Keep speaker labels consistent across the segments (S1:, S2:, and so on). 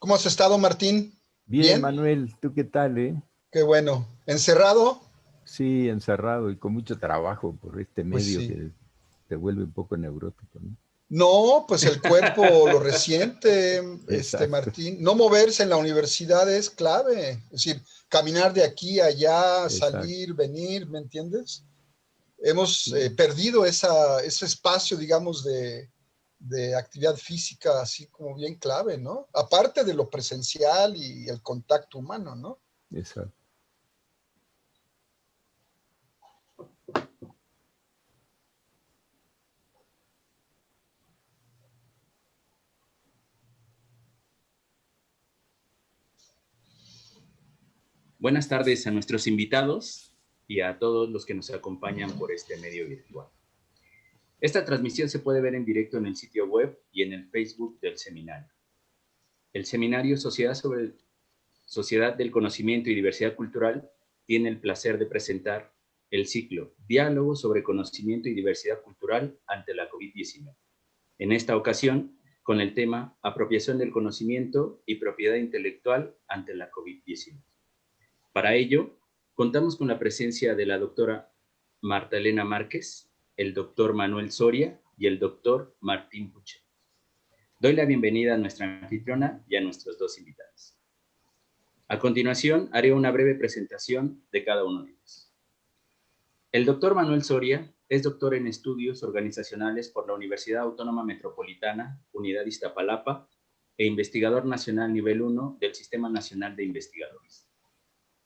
S1: ¿Cómo has estado, Martín?
S2: Bien,
S1: ¿Bien?
S2: Manuel, ¿tú qué tal,
S1: Qué bueno. ¿Encerrado?
S2: Sí, encerrado y con mucho trabajo por este
S1: Pues
S2: medio
S1: sí.
S2: que te vuelve un poco neurótico, ¿no?
S1: No, pues el cuerpo lo resiente,
S2: Exacto,
S1: Martín. No moverse en la universidad es clave. Es decir, caminar de aquí a allá,
S2: exacto.
S1: salir, venir, ¿me entiendes? Hemos
S2: Sí,
S1: perdido ese espacio, digamos, de actividad física, así como bien clave, ¿no? Aparte de lo presencial y el contacto humano, ¿no?
S2: exacto.
S3: Buenas tardes a nuestros invitados y a todos los que nos acompañan por este medio virtual. Esta transmisión se puede ver en directo en el sitio web y en el Facebook del seminario. El seminario Sociedad del Conocimiento y Diversidad Cultural tiene el placer de presentar el ciclo Diálogo sobre Conocimiento y Diversidad Cultural ante la COVID-19. En esta ocasión, con el tema Apropiación del conocimiento y propiedad intelectual ante la COVID-19. Para ello, contamos con la presencia de la doctora Marta Elena Márquez, el doctor Manuel Soria y el doctor Martín Puchet. Doy la bienvenida a nuestra anfitriona y a nuestros dos invitados. A continuación, haré una breve presentación de cada uno de ellos. El doctor Manuel Soria es doctor en estudios organizacionales por la Universidad Autónoma Metropolitana, Unidad Iztapalapa, e investigador nacional nivel 1 del Sistema Nacional de Investigadores.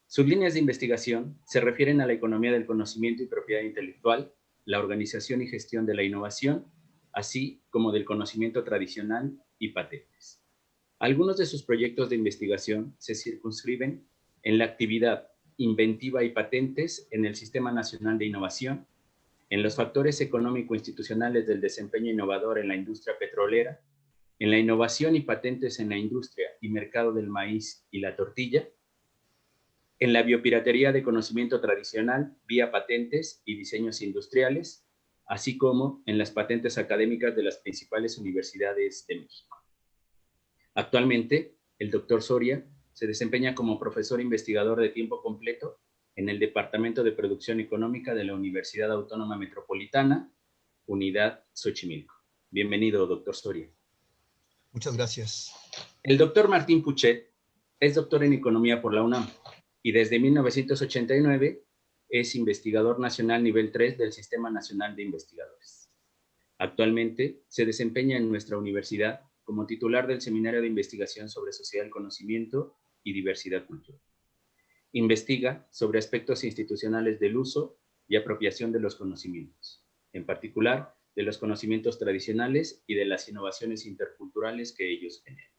S3: Sus líneas de investigación se refieren a la economía del conocimiento y propiedad intelectual, la organización y gestión de la innovación, así como del conocimiento tradicional y patentes. Algunos de sus proyectos de investigación se circunscriben en la actividad inventiva y patentes en el Sistema Nacional de Innovación, en los factores económico-institucionales del desempeño innovador en la industria petrolera, en la innovación y patentes en la industria y mercado del maíz y la tortilla, en la biopiratería de conocimiento tradicional vía patentes y diseños industriales, así como en las patentes académicas de las principales universidades de México. Actualmente, el doctor Soria se desempeña como profesor investigador de tiempo completo en el Departamento de Producción Económica de la Universidad Autónoma Metropolitana, Unidad Xochimilco. Bienvenido, doctor Soria.
S1: Muchas gracias.
S3: El doctor Martín Puchet es doctor en Economía por la UNAM y desde 1989 es investigador nacional nivel 3 del Sistema Nacional de Investigadores. Actualmente se desempeña en nuestra universidad como titular del Seminario de Investigación sobre Sociedad del Conocimiento y Diversidad Cultural. Investiga sobre aspectos institucionales del uso y apropiación de los conocimientos, en particular de los conocimientos tradicionales y de las innovaciones interculturales que ellos generan.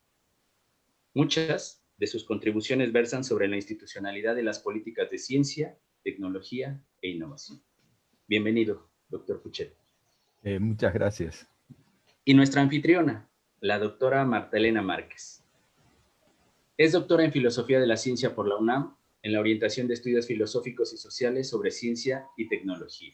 S3: Muchas de sus contribuciones versan sobre la institucionalidad de las políticas de ciencia, tecnología e innovación. Bienvenido, doctor Puchet.
S2: Muchas gracias.
S3: Y nuestra anfitriona, la doctora Marta Elena Márquez. Es doctora en Filosofía de la Ciencia por la UNAM, en la orientación de estudios filosóficos y sociales sobre ciencia y tecnología.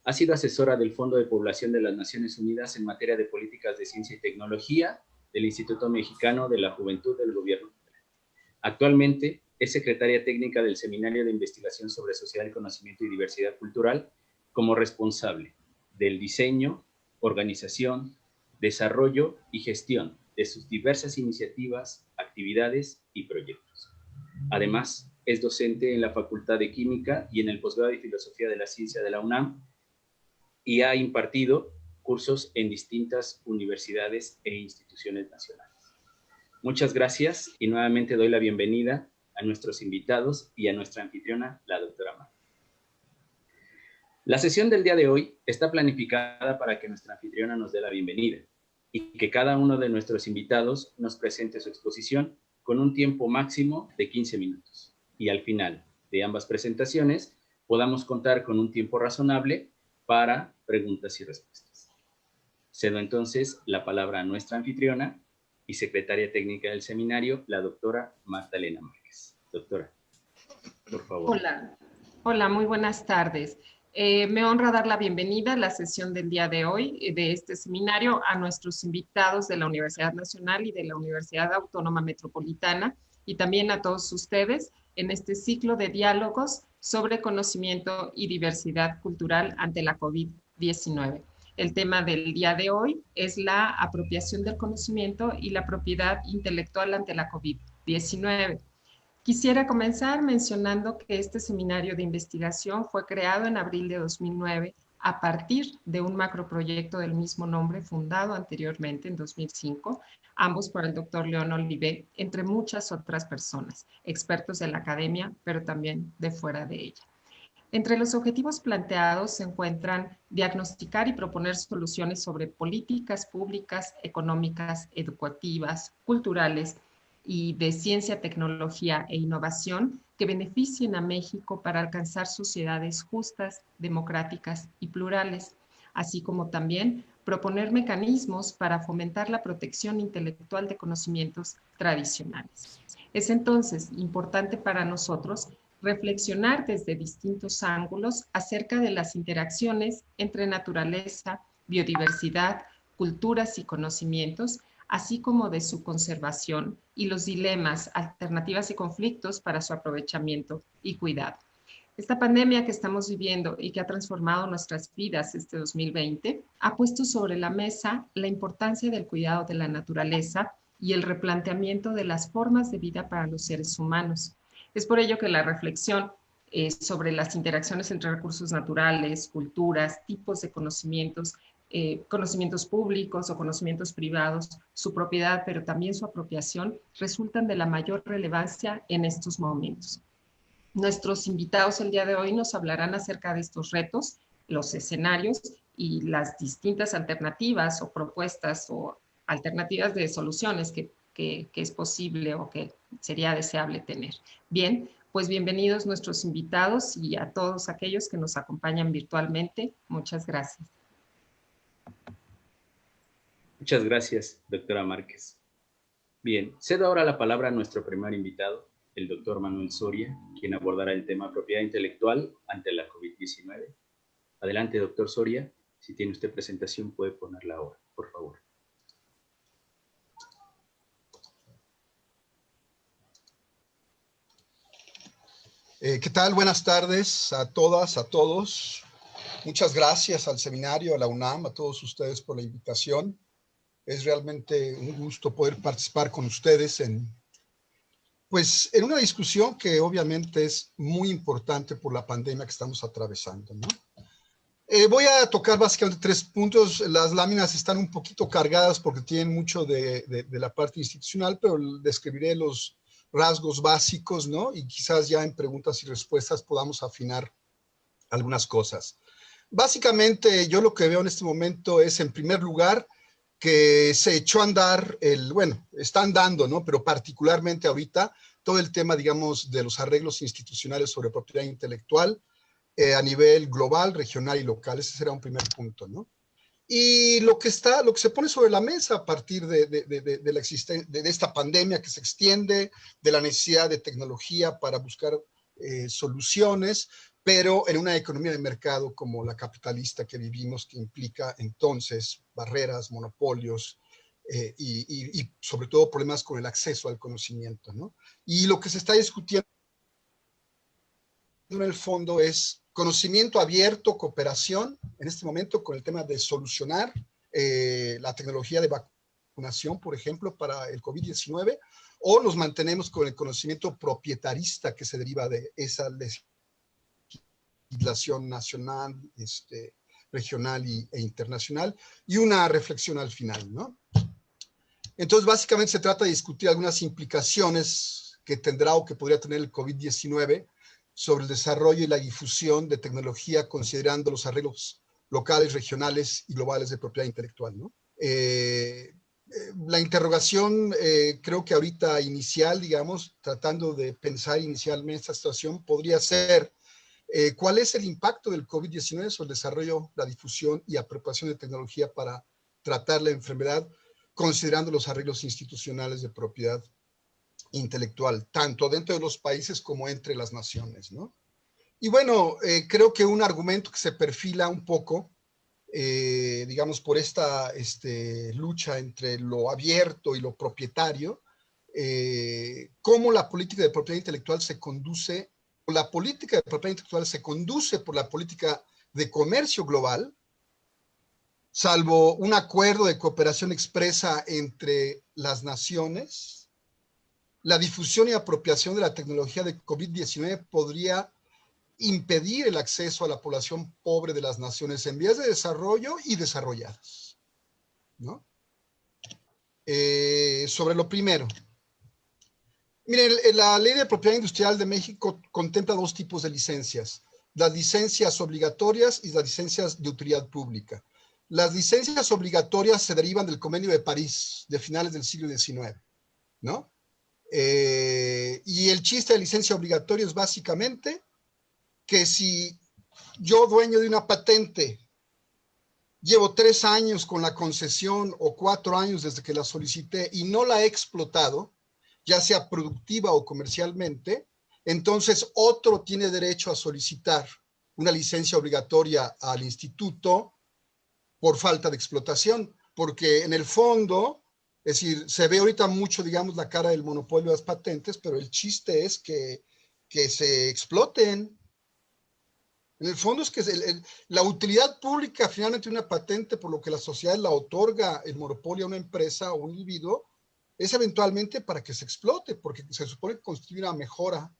S3: Ha sido asesora del Fondo de Población de las Naciones Unidas en materia de políticas de ciencia y tecnología del Instituto Mexicano de la Juventud del Gobierno. Actualmente es secretaria técnica del Seminario de Investigación sobre Sociedad del Conocimiento y Diversidad Cultural como responsable del diseño, organización, desarrollo y gestión de sus diversas iniciativas, actividades y proyectos. Además, es docente en la Facultad de Química y en el posgrado de Filosofía de la Ciencia de la UNAM y ha impartido cursos en distintas universidades e instituciones nacionales. Muchas gracias y nuevamente doy la bienvenida a nuestros invitados y a nuestra anfitriona, la doctora Marta. La sesión del día de hoy está planificada para que nuestra anfitriona nos dé la bienvenida y que cada uno de nuestros invitados nos presente su exposición con un tiempo máximo de 15 minutos. Y al final de ambas presentaciones podamos contar con un tiempo razonable para preguntas y respuestas. Cedo entonces la palabra a nuestra anfitriona y secretaria técnica del seminario, la doctora Marta Elena Márquez. Doctora, por favor.
S4: Hola, muy buenas tardes. Me honra dar la bienvenida a la sesión del día de hoy de este seminario a nuestros invitados de la Universidad Nacional y de la Universidad Autónoma Metropolitana y también a todos ustedes en este ciclo de diálogos sobre conocimiento y diversidad cultural ante la COVID-19. El tema del día de hoy es la apropiación del conocimiento y la propiedad intelectual ante la COVID-19. Quisiera comenzar mencionando que este seminario de investigación fue creado en abril de 2009 a partir de un macroproyecto del mismo nombre fundado anteriormente en 2005, ambos por el doctor León Olivé, entre muchas otras personas, expertos de la academia, pero también de fuera de ella. Entre los objetivos planteados se encuentran diagnosticar y proponer soluciones sobre políticas públicas, económicas, educativas, culturales, y de ciencia, tecnología e innovación que beneficien a México para alcanzar sociedades justas, democráticas y plurales, así como también proponer mecanismos para fomentar la protección intelectual de conocimientos tradicionales. Es entonces importante para nosotros reflexionar desde distintos ángulos acerca de las interacciones entre naturaleza, biodiversidad, culturas y conocimientos, así como de su conservación y los dilemas, alternativas y conflictos para su aprovechamiento y cuidado. Esta pandemia que estamos viviendo y que ha transformado nuestras vidas este 2020 ha puesto sobre la mesa la importancia del cuidado de la naturaleza y el replanteamiento de las formas de vida para los seres humanos. Es por ello que la reflexión sobre las interacciones entre recursos naturales, culturas, tipos de conocimientos, conocimientos públicos o conocimientos privados, su propiedad, pero también su apropiación, resultan de la mayor relevancia en estos momentos. Nuestros invitados el día de hoy nos hablarán acerca de estos retos, los escenarios y las distintas alternativas o propuestas o alternativas de soluciones que es posible o que sería deseable tener. Bien, pues bienvenidos nuestros invitados y a todos aquellos que nos acompañan virtualmente. Muchas gracias.
S3: Muchas gracias, doctora Márquez. Bien, cedo ahora la palabra a nuestro primer invitado, el doctor Manuel Soria, quien abordará el tema propiedad intelectual ante la COVID-19. Adelante, doctor Soria. Si tiene usted presentación, puede ponerla ahora, por favor.
S1: ¿Qué tal? Buenas tardes a todas, a todos. Muchas gracias al seminario, a la UNAM, a todos ustedes por la invitación. Es realmente un gusto poder participar con ustedes en una discusión que obviamente es muy importante por la pandemia que estamos atravesando, ¿no? Voy a tocar básicamente 3 puntos. Las láminas están un poquito cargadas porque tienen mucho de la parte institucional, pero describiré los rasgos básicos, ¿no? Y quizás ya en preguntas y respuestas podamos afinar algunas cosas. Básicamente, yo lo que veo en este momento es, en primer lugar, que se echó a andar está andando, ¿no? Pero particularmente ahorita, todo el tema, digamos, de los arreglos institucionales sobre propiedad intelectual a nivel global, regional y local. Ese será un primer punto, ¿no? Y lo que se pone sobre la mesa a partir de esta pandemia que se extiende, de la necesidad de tecnología para buscar soluciones, pero en una economía de mercado como la capitalista que vivimos, que implica entonces barreras, monopolios y sobre todo problemas con el acceso al conocimiento, ¿no? Y lo que se está discutiendo en el fondo es conocimiento abierto, cooperación, en este momento con el tema de solucionar la tecnología de vacunación, por ejemplo, para el COVID-19, o nos mantenemos con el conocimiento propietarista que se deriva de esa legislación nacional, regional e internacional, y una reflexión al final, ¿no? Entonces, básicamente se trata de discutir algunas implicaciones que tendrá o que podría tener el COVID-19 sobre el desarrollo y la difusión de tecnología, considerando los arreglos locales, regionales y globales de propiedad intelectual, ¿no? La interrogación, creo que ahorita inicial, digamos, tratando de pensar inicialmente esta situación, podría ser ¿cuál es el impacto del COVID-19 sobre el desarrollo, la difusión y apropiación de tecnología para tratar la enfermedad, considerando los arreglos institucionales de propiedad intelectual, tanto dentro de los países como entre las naciones, ¿no? Y bueno, creo que un argumento que se perfila un poco, digamos, por esta lucha entre lo abierto y lo propietario, cómo la política de propiedad intelectual se conduce, o la política de propiedad intelectual se conduce por la política de comercio global, salvo un acuerdo de cooperación expresa entre las naciones. La difusión y apropiación de la tecnología de COVID-19 podría impedir el acceso a la población pobre de las naciones en vías de desarrollo y desarrolladas, ¿no? Sobre lo primero, miren, la Ley de Propiedad Industrial de México contempla dos tipos de licencias: las licencias obligatorias y las licencias de utilidad pública. Las licencias obligatorias se derivan del Convenio de París de finales del siglo XIX, ¿no? Y el chiste de licencia obligatoria es básicamente que si yo, dueño de una patente, llevo 3 años con la concesión o 4 años desde que la solicité y no la he explotado, ya sea productiva o comercialmente, entonces otro tiene derecho a solicitar una licencia obligatoria al instituto por falta de explotación, porque en el fondo, es decir, se ve ahorita mucho, digamos, la cara del monopolio de las patentes, pero el chiste es que se exploten. En el fondo es que la utilidad pública finalmente de una patente, por lo que la sociedad la otorga el monopolio a una empresa o un individuo, es eventualmente para que se explote, porque se supone que constituye una mejora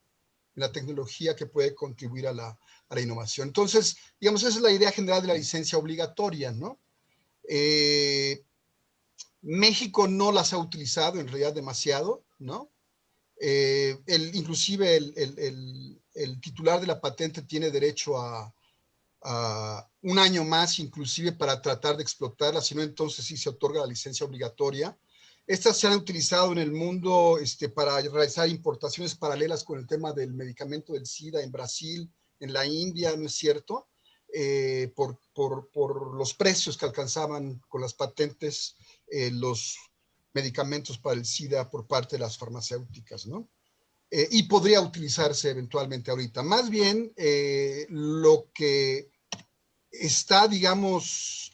S1: en la tecnología que puede contribuir a la innovación. Entonces, digamos, esa es la idea general de la licencia obligatoria, ¿no? México no las ha utilizado en realidad demasiado, ¿no? Inclusive el titular de la patente tiene derecho a 1 año más, inclusive, para tratar de explotarla, si no, entonces sí se otorga la licencia obligatoria. Estas se han utilizado en el mundo para realizar importaciones paralelas con el tema del medicamento del SIDA en Brasil, en la India, ¿no es cierto? Por los precios que alcanzaban con las patentes los medicamentos para el SIDA por parte de las farmacéuticas, ¿no? Y podría utilizarse eventualmente ahorita. Más bien, lo que está, digamos,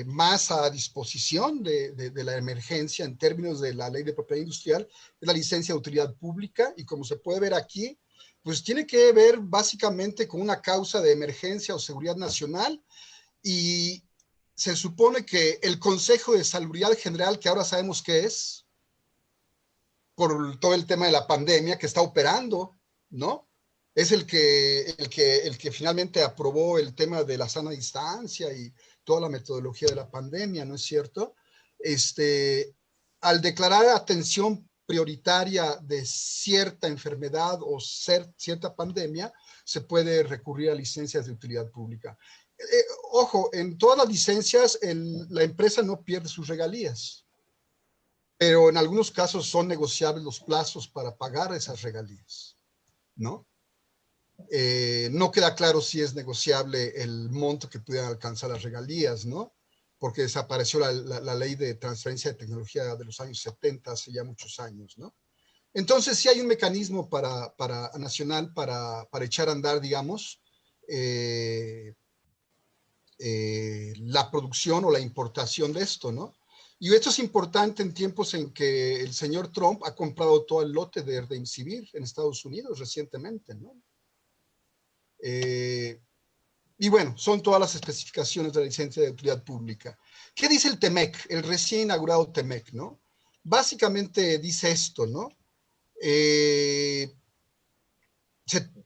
S1: más a disposición de la emergencia en términos de la Ley de Propiedad Industrial es la licencia de utilidad pública, y como se puede ver aquí, pues tiene que ver básicamente con una causa de emergencia o seguridad nacional, y se supone que el Consejo de Salubridad General, que ahora sabemos qué es, por todo el tema de la pandemia, que está operando, ¿no? Es el que finalmente aprobó el tema de la sana distancia y toda la metodología de la pandemia, ¿no es cierto? Al declarar atención prioritaria de cierta enfermedad o cierta pandemia, se puede recurrir a licencias de utilidad pública. Ojo, en todas las licencias la empresa no pierde sus regalías, pero en algunos casos son negociables los plazos para pagar esas regalías, ¿no? No queda claro si es negociable el monto que pudieran alcanzar las regalías, ¿no? Porque desapareció la ley de transferencia de tecnología de los años 70, hace ya muchos años, ¿no? Entonces sí hay un mecanismo nacional para echar a andar, digamos, la producción o la importación de esto, ¿no? Y esto es importante en tiempos en que el señor Trump ha comprado todo el lote de Remdesivir en Estados Unidos recientemente, ¿no? Y bueno, son todas las especificaciones de la licencia de utilidad pública. ¿Qué dice el TEMEC, el recién inaugurado TEMEC, ¿no? Básicamente dice esto, ¿no?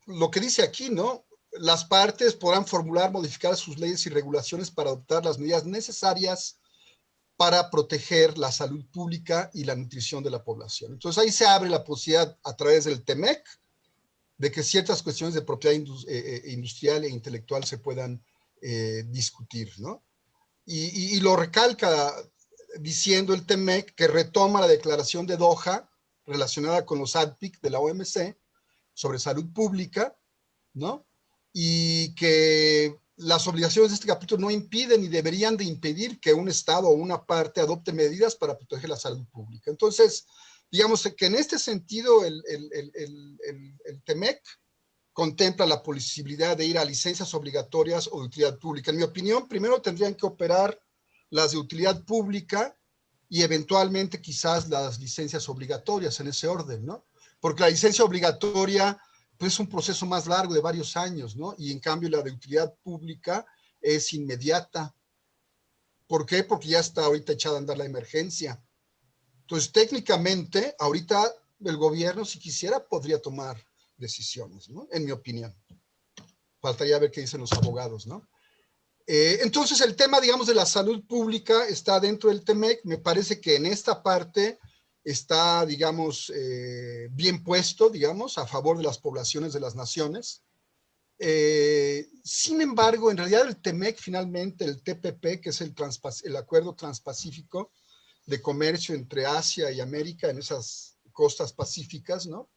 S1: Lo que dice aquí, ¿no? Las partes podrán formular, modificar sus leyes y regulaciones para adoptar las medidas necesarias para proteger la salud pública y la nutrición de la población. Entonces ahí se abre la posibilidad a través del TEMEC de que ciertas cuestiones de propiedad industrial e intelectual se puedan discutir, ¿no? Y lo recalca diciendo el TEMEC que retoma la declaración de Doha relacionada con los ADPIC de la OMC sobre salud pública, ¿no? Y que las obligaciones de este capítulo no impiden ni deberían de impedir que un Estado o una parte adopte medidas para proteger la salud pública. Entonces, digamos que en este sentido el TEMEC contempla la posibilidad de ir a licencias obligatorias o de utilidad pública. En mi opinión, primero tendrían que operar las de utilidad pública y eventualmente quizás las licencias obligatorias en ese orden, ¿no? Porque la licencia obligatoria pues, es un proceso más largo de varios años, ¿no? Y en cambio la de utilidad pública es inmediata. ¿Por qué? Porque ya está ahorita echada a andar la emergencia. Entonces, técnicamente, ahorita el gobierno, si quisiera, podría tomar decisiones, ¿no? En mi opinión. Faltaría ver qué dicen los abogados, ¿no? Entonces, el tema, digamos, de la salud pública está dentro del TEMEC. Me parece que en esta parte está, digamos, bien puesto, digamos, a favor de las poblaciones de las naciones. Sin embargo, en realidad el TEMEC, finalmente, el TPP, que es el Acuerdo Transpacífico de Comercio entre Asia y América en esas costas pacíficas, ¿no?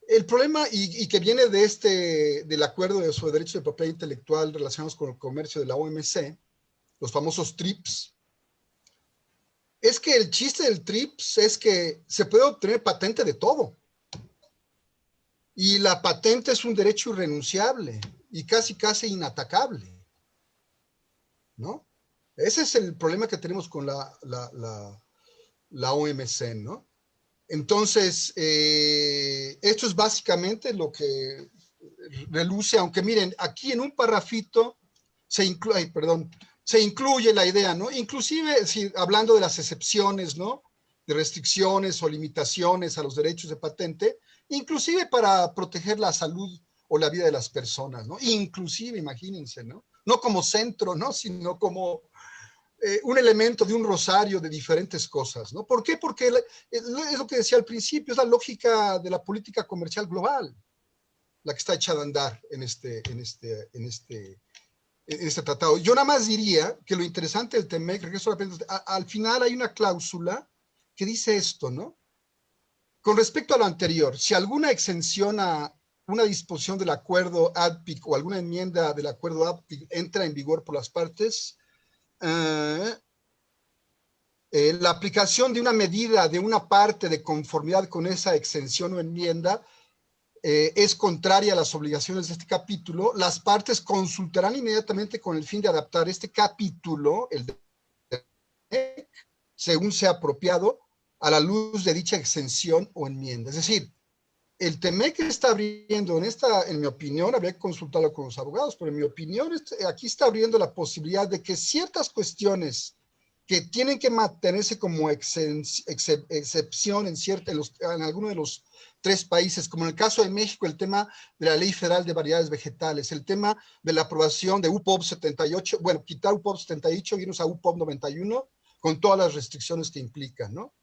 S1: El problema, y que viene del acuerdo sobre derechos de propiedad intelectual relacionados con el comercio de la OMC, los famosos TRIPS, es que el chiste del TRIPS es que se puede obtener patente de todo. Y la patente es un derecho irrenunciable y casi inatacable, ¿no? Ese es el problema que tenemos con la OMC, ¿no? Entonces, esto es básicamente lo que reluce, aunque miren, aquí en un parrafito se incluye la idea, ¿no? Inclusive, si, hablando de las excepciones, ¿no? De restricciones o limitaciones a los derechos de patente, inclusive para proteger la salud o la vida de las personas, ¿no? Inclusive, imagínense, ¿no? No como centro, ¿no? Sino como un elemento de un rosario de diferentes cosas, ¿no? ¿Por qué? Porque es lo que decía al principio, es la lógica de la política comercial global, la que está echada a andar en este tratado. Yo nada más diría que lo interesante del TEMEC, regreso al final hay una cláusula que dice esto, ¿no? Con respecto a lo anterior, si alguna exención a una disposición del acuerdo ADPIC o alguna enmienda del acuerdo ADPIC entra en vigor por las partes, la aplicación de una medida de una parte de conformidad con esa exención o enmienda es contraria a las obligaciones de este capítulo, las partes consultarán inmediatamente con el fin de adaptar este capítulo, según sea apropiado, a la luz de dicha exención o enmienda. Es decir, el TEMEC está abriendo en mi opinión, habría que consultarlo con los abogados, pero en mi opinión, aquí está abriendo la posibilidad de que ciertas cuestiones que tienen que mantenerse como excepción en alguno de los 3 países, como en el caso de México, el tema de la Ley Federal de Variedades Vegetales, el tema de la aprobación de UPOB 78, bueno, quitar UPOB 78 y irnos a UPOB 91, con todas las restricciones que implican, ¿no?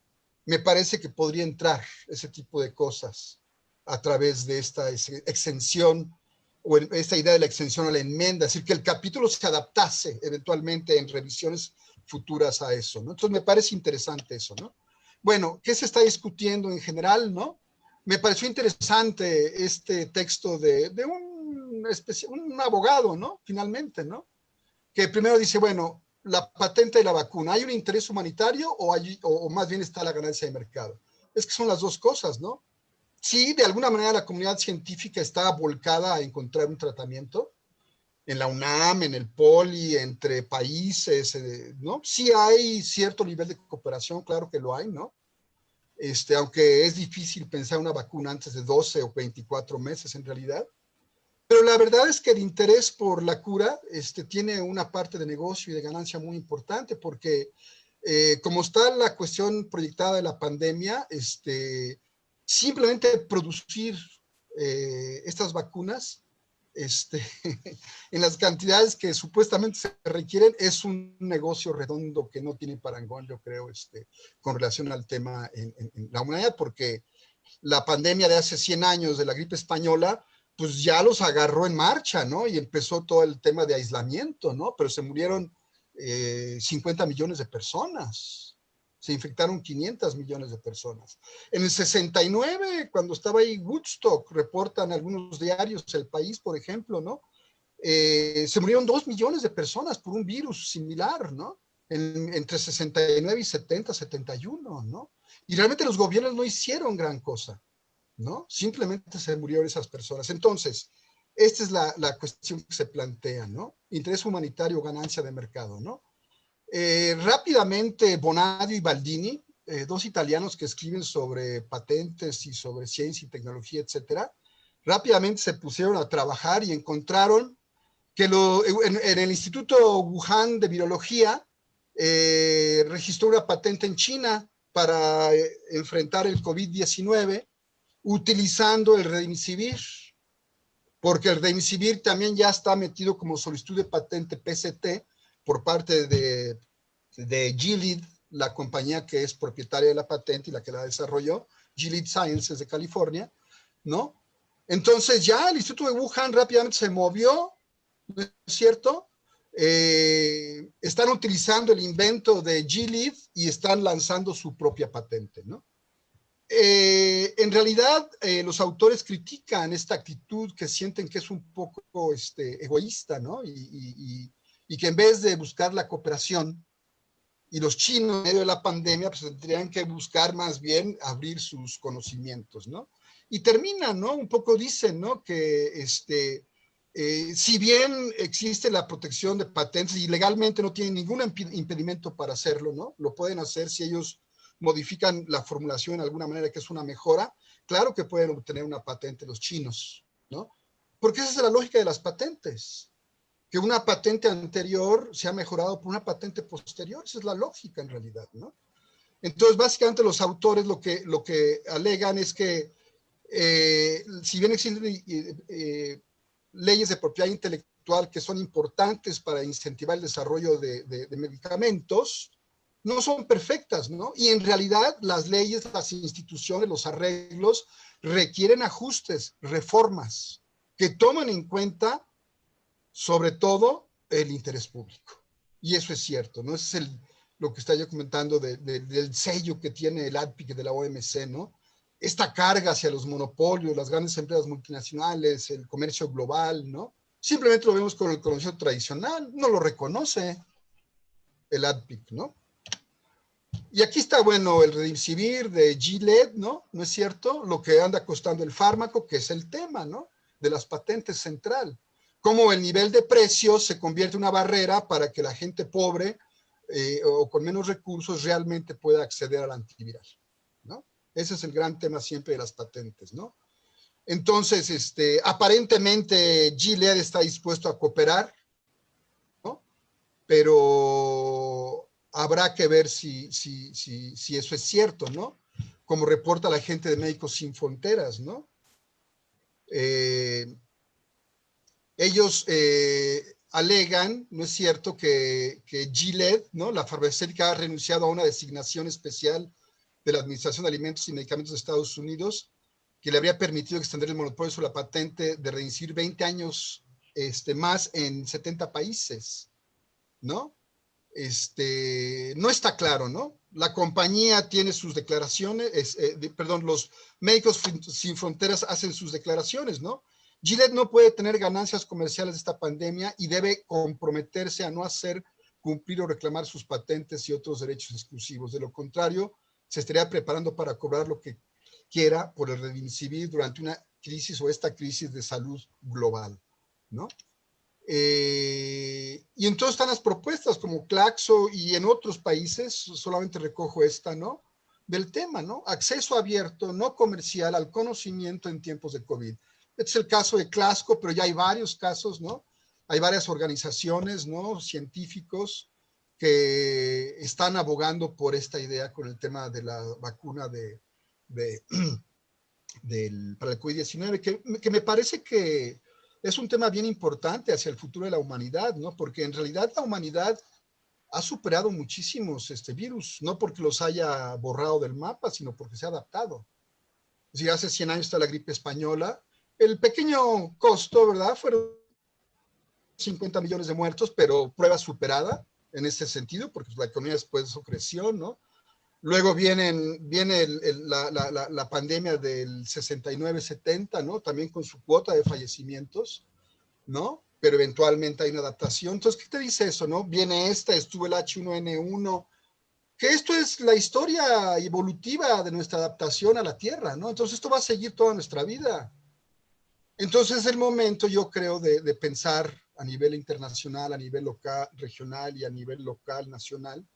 S1: Me parece que podría entrar ese tipo de cosas a través de esta exención o esta idea de la exención a la enmienda, es decir, que el capítulo se adaptase eventualmente en revisiones futuras a eso, ¿no? Entonces me parece interesante eso, ¿no? Bueno, ¿qué se está discutiendo en general, no? Me pareció interesante este texto de un abogado, ¿no? Finalmente, ¿no? Que primero dice, bueno, la patente de la vacuna, ¿hay un interés humanitario o más bien está la ganancia de mercado? Es que son las dos cosas, ¿no? Sí, de alguna manera la comunidad científica está volcada a encontrar un tratamiento en la UNAM, en el POLI, entre países, ¿no? Sí hay cierto nivel de cooperación, claro que lo hay, ¿no? Aunque es difícil pensar una vacuna antes de 12 o 24 meses en realidad. Pero la verdad es que el interés por la cura tiene una parte de negocio y de ganancia muy importante porque como está la cuestión proyectada de la pandemia, simplemente producir estas vacunas en las cantidades que supuestamente se requieren es un negocio redondo que no tiene parangón, yo creo, con relación al tema en la humanidad, porque la pandemia de hace 100 años de la gripe española, pues ya los agarró en marcha, ¿no? Y empezó todo el tema de aislamiento, ¿no? Pero se murieron 50 millones de personas. Se infectaron 500 millones de personas. En el 69, cuando estaba ahí Woodstock, reportan algunos diarios, El País, por ejemplo, ¿no? Se murieron 2 millones de personas por un virus similar, ¿no? Entre 69 y 70, 71, ¿no? Y realmente los gobiernos no hicieron gran cosa, ¿no? Simplemente se murieron esas personas. Entonces, esta es la cuestión que se plantea, ¿no? Interés humanitario, ganancia de mercado, ¿no? Rápidamente, Bonadio y Baldini, dos italianos que escriben sobre patentes y sobre ciencia y tecnología, etcétera, rápidamente se pusieron a trabajar y encontraron que en el Instituto Wuhan de Virología registró una patente en China para enfrentar el COVID-19 utilizando el Remdesivir, porque el Remdesivir también ya está metido como solicitud de patente PCT por parte de Gilead, la compañía que es propietaria de la patente y la que la desarrolló, Gilead Sciences de California, ¿no? Entonces ya el Instituto de Wuhan rápidamente se movió, ¿no es cierto? Están utilizando el invento de Gilead y están lanzando su propia patente, ¿no? En realidad, los autores critican esta actitud que sienten que es un poco egoísta, ¿no? Y que en vez de buscar la cooperación, y los chinos en medio de la pandemia, pues tendrían que buscar más bien abrir sus conocimientos, ¿no? Y terminan, ¿no? Un poco dicen, ¿no? Que si bien existe la protección de patentes y legalmente no tienen ningún impedimento para hacerlo, ¿no? Lo pueden hacer si ellos modifican la formulación de alguna manera que es una mejora, claro que pueden obtener una patente los chinos, ¿no? Porque esa es la lógica de las patentes, que una patente anterior se ha mejorado por una patente posterior, esa es la lógica en realidad, ¿no? Entonces, básicamente los autores lo que alegan es que si bien existen leyes de propiedad intelectual que son importantes para incentivar el desarrollo de medicamentos, no son perfectas, ¿no? Y en realidad las leyes, las instituciones, los arreglos requieren ajustes, reformas, que toman en cuenta sobre todo el interés público. Y eso es cierto, ¿no? Ese es lo que está yo comentando del sello que tiene el ADPIC de la OMC, ¿no? Esta carga hacia los monopolios, las grandes empresas multinacionales, el comercio global, ¿no? Simplemente lo vemos con el conocimiento tradicional, no lo reconoce el ADPIC, ¿no? Y aquí está, bueno, el Remdesivir de Gilead, ¿no? ¿No es cierto? Lo que anda costando el fármaco, que es el tema, ¿no? De las patentes central. Cómo el nivel de precios se convierte en una barrera para que la gente pobre o con menos recursos realmente pueda acceder al antiviral, ¿no? Ese es el gran tema siempre de las patentes, ¿no? Entonces, aparentemente Gilead está dispuesto a cooperar, ¿no? Pero habrá que ver si eso es cierto, ¿no? Como reporta la gente de Médicos Sin Fronteras, ¿no? Ellos alegan, ¿no es cierto?, que Gilead, ¿no?, la farmacéutica, ha renunciado a una designación especial de la Administración de Alimentos y Medicamentos de Estados Unidos que le habría permitido extender el monopolio sobre la patente de Remdesivir 20 años más en 70 países, ¿no? No está claro, ¿no? La compañía tiene sus declaraciones, los Médicos Sin Fronteras hacen sus declaraciones, ¿no? Gilead no puede tener ganancias comerciales de esta pandemia y debe comprometerse a no hacer cumplir o reclamar sus patentes y otros derechos exclusivos. De lo contrario, se estaría preparando para cobrar lo que quiera por el Remdesivir durante una crisis o esta crisis de salud global, ¿no? Y entonces están las propuestas como Claxo y en otros países, solamente recojo esta, ¿no? Del tema, ¿no? Acceso abierto, no comercial al conocimiento en tiempos de COVID. Este es el caso de Claxo, pero ya hay varios casos, ¿no? Hay varias organizaciones, ¿no?, científicos que están abogando por esta idea con el tema de la vacuna para el COVID-19, que me parece que es un tema bien importante hacia el futuro de la humanidad, ¿no? Porque en realidad la humanidad ha superado muchísimos virus, no porque los haya borrado del mapa, sino porque se ha adaptado. Es decir, hace 100 años está la gripe española, el pequeño costo, ¿verdad?, fueron 50 millones de muertos, pero prueba superada en este sentido, porque la economía después de eso creció, ¿no? Luego viene la pandemia del 69-70, ¿no? También con su cuota de fallecimientos, ¿no? Pero eventualmente hay una adaptación. Entonces, ¿qué te dice eso, no? Viene estuvo el H1N1, que esto es la historia evolutiva de nuestra adaptación a la Tierra, ¿no? Entonces esto va a seguir toda nuestra vida. Entonces es el momento, yo creo, de pensar a nivel internacional, a nivel local, regional y a nivel local, nacional,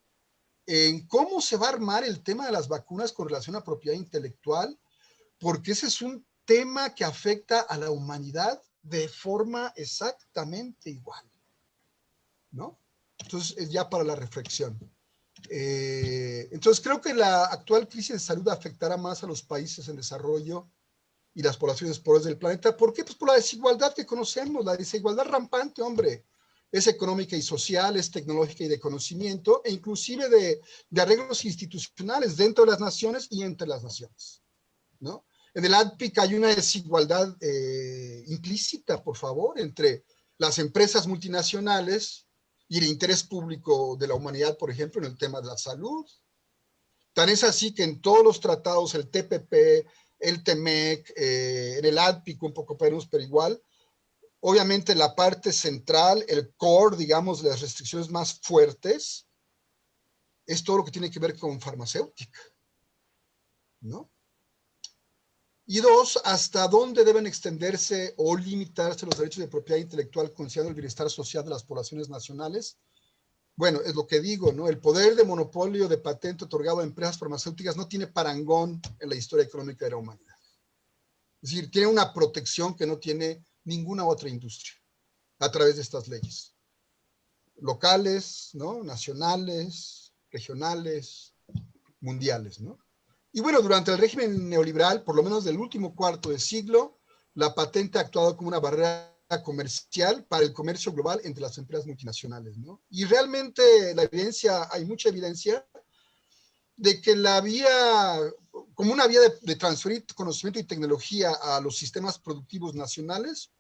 S1: en cómo se va a armar el tema de las vacunas con relación a propiedad intelectual, porque ese es un tema que afecta a la humanidad de forma exactamente igual, ¿no? Entonces, es ya para la reflexión. Entonces, creo que la actual crisis de salud afectará más a los países en desarrollo y las poblaciones pobres del planeta. ¿Por qué? Pues por la desigualdad que conocemos, la desigualdad rampante, hombre. Es económica y social, es tecnológica y de conocimiento, e inclusive de arreglos institucionales dentro de las naciones y entre las naciones, ¿no? En el ADPIC hay una desigualdad implícita, por favor, entre las empresas multinacionales y el interés público de la humanidad, por ejemplo, en el tema de la salud. Tan es así que en todos los tratados, el TPP, el TEMEC, en el ADPIC un poco menos, pero igual, obviamente la parte central, el core, digamos, las restricciones más fuertes, es todo lo que tiene que ver con farmacéutica, ¿no? Y dos, hasta dónde deben extenderse o limitarse los derechos de propiedad intelectual considerando el bienestar social de las poblaciones nacionales. Bueno, es lo que digo, ¿no? El poder de monopolio de patente otorgado a empresas farmacéuticas no tiene parangón en la historia económica de la humanidad. Es decir, tiene una protección que no tiene ninguna otra industria a través de estas leyes. Locales, ¿no? Nacionales, regionales, mundiales, ¿no? Y bueno, durante el régimen neoliberal, por lo menos del último cuarto de siglo, la patente ha actuado como una barrera comercial para el comercio global entre las empresas multinacionales, ¿no? Y realmente la evidencia, hay mucha evidencia de que la vía, como una vía de transferir conocimiento y tecnología a los sistemas productivos nacionales,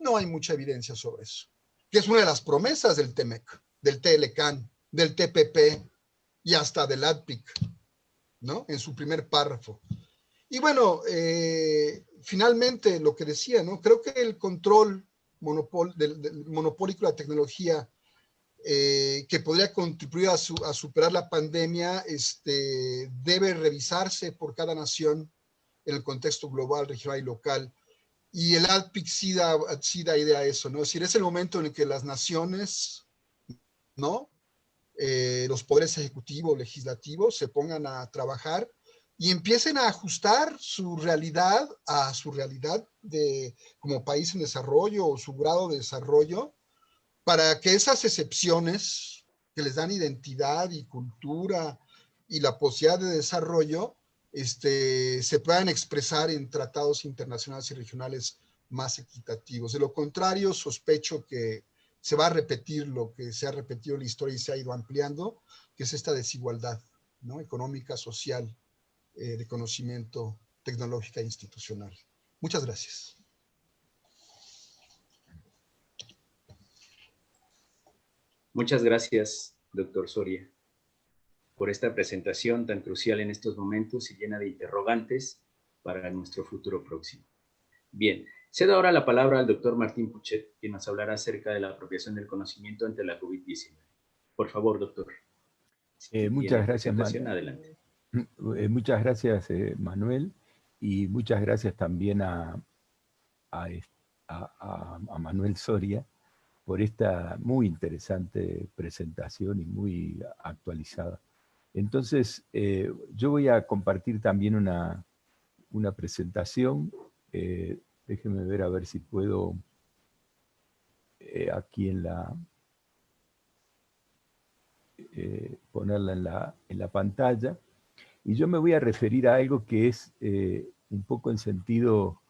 S1: no hay mucha evidencia sobre eso, que es una de las promesas del TEMEC, del TLCAN, del TPP y hasta del ADPIC, ¿no? En su primer párrafo. Y bueno, finalmente lo que decía, ¿no? Creo que el control del monopólico de la tecnología que podría contribuir a superar la pandemia debe revisarse por cada nación en el contexto global, regional y local. Y el ADPIC sí da idea a eso, ¿no? Es decir, es el momento en el que las naciones, ¿no? Los poderes ejecutivos, legislativos, se pongan a trabajar y empiecen a ajustar su realidad a su realidad como país en desarrollo o su grado de desarrollo, para que esas excepciones que les dan identidad y cultura y la posibilidad de desarrollo se puedan expresar en tratados internacionales y regionales más equitativos. De lo contrario, sospecho que se va a repetir lo que se ha repetido en la historia y se ha ido ampliando, que es esta desigualdad, ¿no? Económica, social, de conocimiento, tecnológica e institucional. Muchas gracias.
S3: Muchas gracias, doctor Soria, por esta presentación tan crucial en estos momentos y llena de interrogantes para nuestro futuro próximo. Bien, cedo ahora la palabra al doctor Martín Puchet, quien nos hablará acerca de la apropiación del conocimiento ante la COVID-19. Por favor, doctor.
S2: Muchas gracias,
S3: adelante.
S2: Muchas gracias, Manuel, y muchas gracias también a Manuel Soria por esta muy interesante presentación y muy actualizada. Entonces, yo voy a compartir también una presentación. Déjenme ver a ver si puedo aquí en la ponerla en la pantalla. Y yo me voy a referir a algo que es un poco en sentido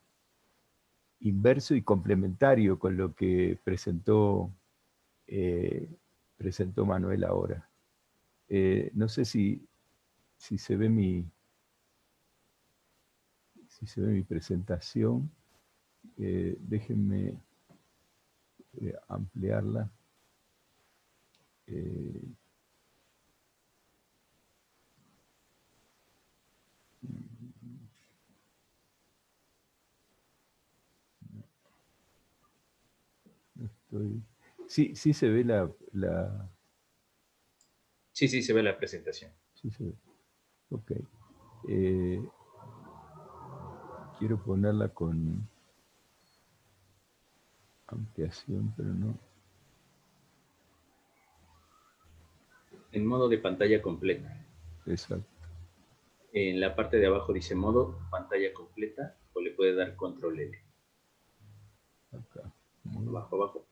S2: inverso y complementario con lo que presentó Manuel ahora. No sé si se ve mi presentación. Déjenme ampliarla. Sí se ve
S3: Sí, sí, se ve la presentación.
S2: Sí, se ve. Ok. Quiero ponerla con ampliación, pero no.
S3: En modo de pantalla completa.
S2: Exacto.
S3: En la parte de abajo dice modo pantalla completa o le puede dar control L.
S2: Acá.
S3: Abajo, abajo.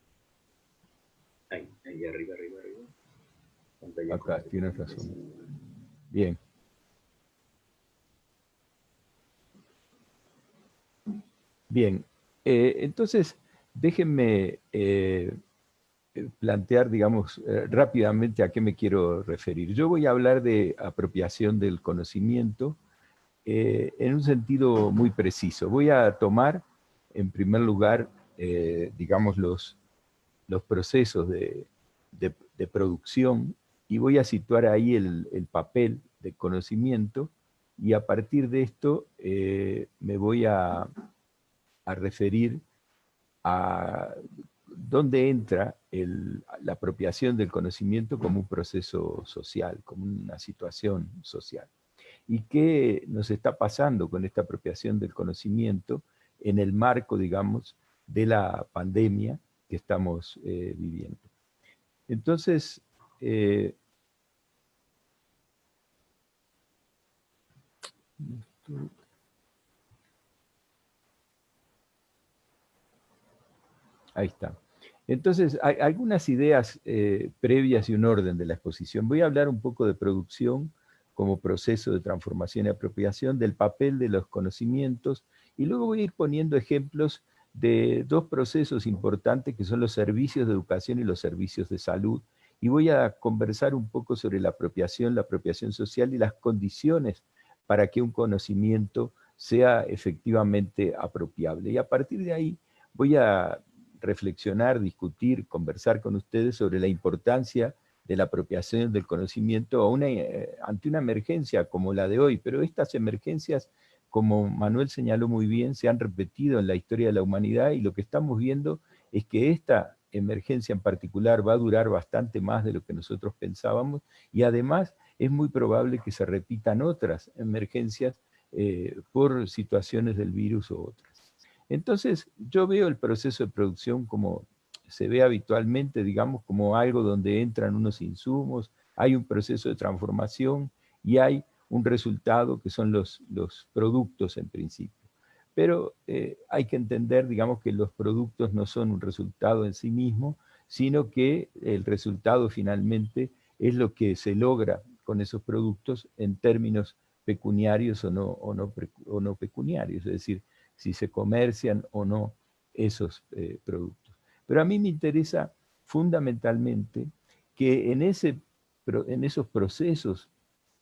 S3: Ahí arriba, arriba, arriba. Pantalla
S2: Acá,
S3: completa.
S2: tienes razón. Bien. Bien. Entonces, déjenme plantear, digamos, rápidamente a qué me quiero referir. Yo voy a hablar de apropiación del conocimiento en un sentido muy preciso. Voy a tomar, en primer lugar, digamos, los procesos de producción y voy a situar ahí el papel de conocimiento y a partir de esto me voy a referir a dónde entra la apropiación del conocimiento como un proceso social, como una situación social. ¿Y qué nos está pasando con esta apropiación del conocimiento en el marco, digamos, de la pandemia que estamos viviendo? Entonces, ahí está. Entonces, hay algunas ideas previas y un orden de la exposición. Voy a hablar un poco de producción como proceso de transformación y apropiación, del papel de los conocimientos, y luego voy a ir poniendo ejemplos de dos procesos importantes que son los servicios de educación y los servicios de salud, y voy a conversar un poco sobre la apropiación social y las condiciones para que un conocimiento sea efectivamente apropiable. Y a partir de ahí voy a reflexionar, discutir, conversar con ustedes sobre la importancia de la apropiación del conocimiento ante una emergencia como la de hoy. Pero estas emergencias, como Manuel señaló muy bien, se han repetido en la historia de la humanidad y lo que estamos viendo es que esta emergencia en particular va a durar bastante más de lo que nosotros pensábamos y además es muy probable que se repitan otras emergencias por situaciones del virus o otras. Entonces, yo veo el proceso de producción como se ve habitualmente, digamos, como algo donde entran unos insumos, hay un proceso de transformación y hay un resultado que son los productos en principio. Pero hay que entender, digamos, que los productos no son un resultado en sí mismo, sino que el resultado finalmente es lo que se logra con esos productos en términos pecuniarios o no pecuniarios, es decir, si se comercian o no esos productos. Pero a mí me interesa fundamentalmente que en esos procesos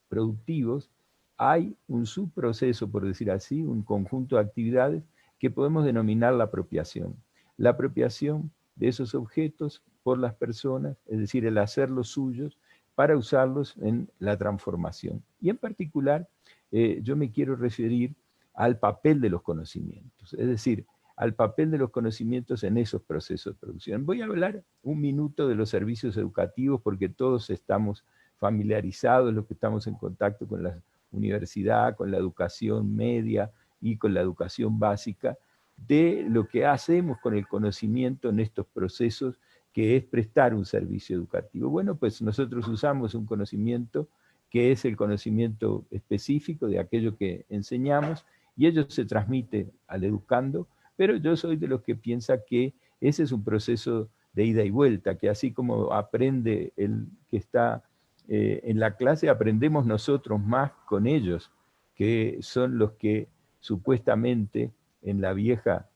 S2: productivos hay un subproceso, por decir así, un conjunto de actividades que podemos denominar la apropiación. La apropiación de esos objetos por las personas, es decir, el hacerlos suyos para usarlos en la transformación. Y en particular, yo me quiero referir al papel de los conocimientos, es decir, al papel de los conocimientos en esos procesos de producción. Voy a hablar un minuto de los servicios educativos porque todos estamos familiarizados, los que estamos en contacto con la universidad, con la educación media y con la educación básica, de lo que hacemos con el conocimiento en estos procesos, que es prestar un servicio educativo. Bueno, pues nosotros usamos un conocimiento que es el conocimiento específico de aquello que enseñamos, y ello se transmite al educando, pero yo soy de los que piensa que ese es un proceso de ida y vuelta, que así como aprende el que está en la clase, aprendemos nosotros más con ellos, que son los que supuestamente en la vieja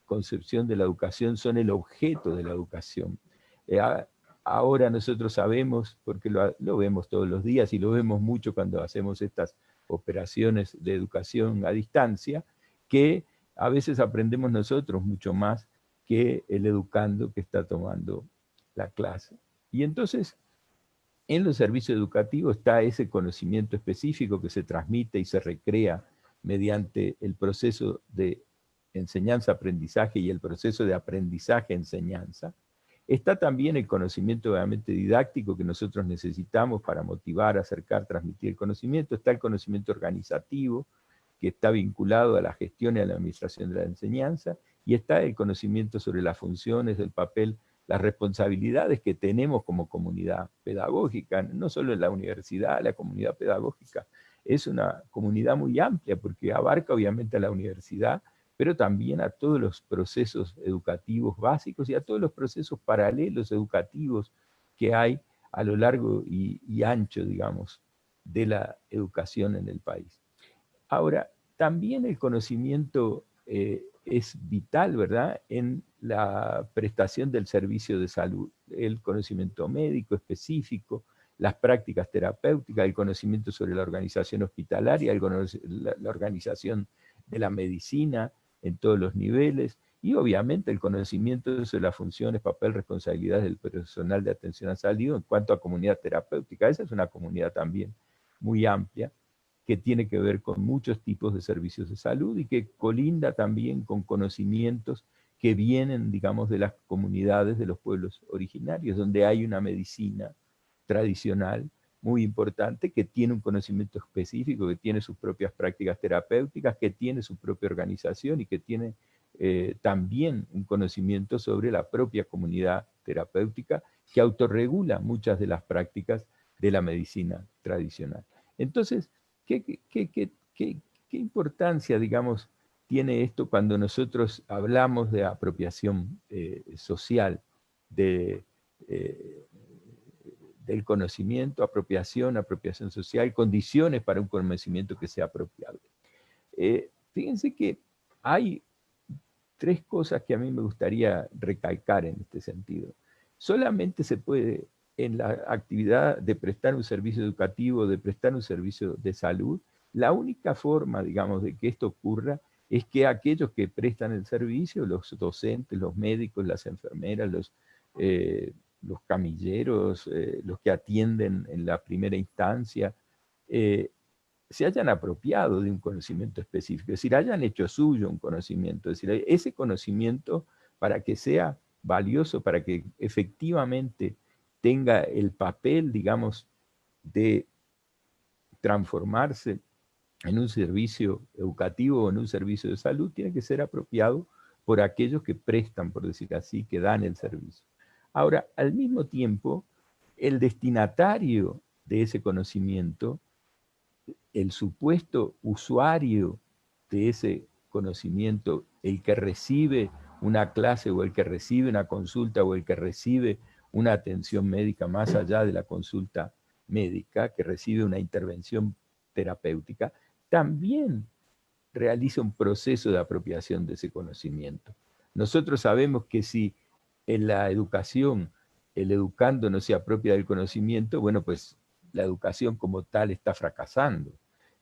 S2: concepción de la educación son el objeto de la educación. Ahora nosotros sabemos, porque lo vemos todos los días y lo vemos mucho cuando hacemos estas operaciones de educación a distancia, que a veces aprendemos nosotros mucho más que el educando que está tomando la clase. Y entonces, en los servicios educativos está ese conocimiento específico que se transmite y se recrea mediante el proceso de enseñanza-aprendizaje y el proceso de aprendizaje-enseñanza. Está también el conocimiento obviamente didáctico que nosotros necesitamos para motivar, acercar, transmitir el conocimiento. Está el conocimiento organizativo, que está vinculado a la gestión y a la administración de la enseñanza, y está el conocimiento sobre las funciones, el papel, las responsabilidades que tenemos como comunidad pedagógica, no solo en la universidad, la comunidad pedagógica es una comunidad muy amplia porque abarca obviamente a la universidad, pero también a todos los procesos educativos básicos y a todos los procesos paralelos educativos que hay a lo largo y ancho, digamos, de la educación en el país. Ahora, también el conocimiento es vital, ¿verdad?, en la prestación del servicio de salud, el conocimiento médico específico, las prácticas terapéuticas, el conocimiento sobre la organización hospitalaria, la organización de la medicina en todos los niveles, y obviamente el conocimiento sobre las funciones, papel, responsabilidades del personal de atención a salud en cuanto a comunidad terapéutica. Esa es una comunidad también muy amplia, que tiene que ver con muchos tipos de servicios de salud y que colinda también con conocimientos que vienen, digamos, de las comunidades de los pueblos originarios, donde hay una medicina tradicional muy importante que tiene un conocimiento específico, que tiene sus propias prácticas terapéuticas, que tiene su propia organización y que tiene también un conocimiento sobre la propia comunidad terapéutica que autorregula muchas de las prácticas de la medicina tradicional. Entonces, ¿qué importancia, digamos, tiene esto cuando nosotros hablamos de apropiación social, del conocimiento, apropiación social, condiciones para un conocimiento que sea apropiable? Fíjense que hay tres cosas que a mí me gustaría recalcar en este sentido. Solamente se puede, en la actividad de prestar un servicio educativo, de prestar un servicio de salud, la única forma, digamos, de que esto ocurra es que aquellos que prestan el servicio, los docentes, los médicos, las enfermeras, los camilleros, los que atienden en la primera instancia, se hayan apropiado de un conocimiento específico, es decir, hayan hecho suyo un conocimiento, es decir, ese conocimiento para que sea valioso, para que efectivamente tenga el papel, digamos, de transformarse en un servicio educativo o en un servicio de salud, tiene que ser apropiado por aquellos que prestan, por decir así, que dan el servicio. Ahora, al mismo tiempo, el destinatario de ese conocimiento, el supuesto usuario de ese conocimiento, el que recibe una clase o el que recibe una consulta o el que recibe una atención médica más allá de la consulta médica, que recibe una intervención terapéutica, también realiza un proceso de apropiación de ese conocimiento. Nosotros sabemos que si en la educación el educando no se apropia del conocimiento, bueno, pues la educación como tal está fracasando.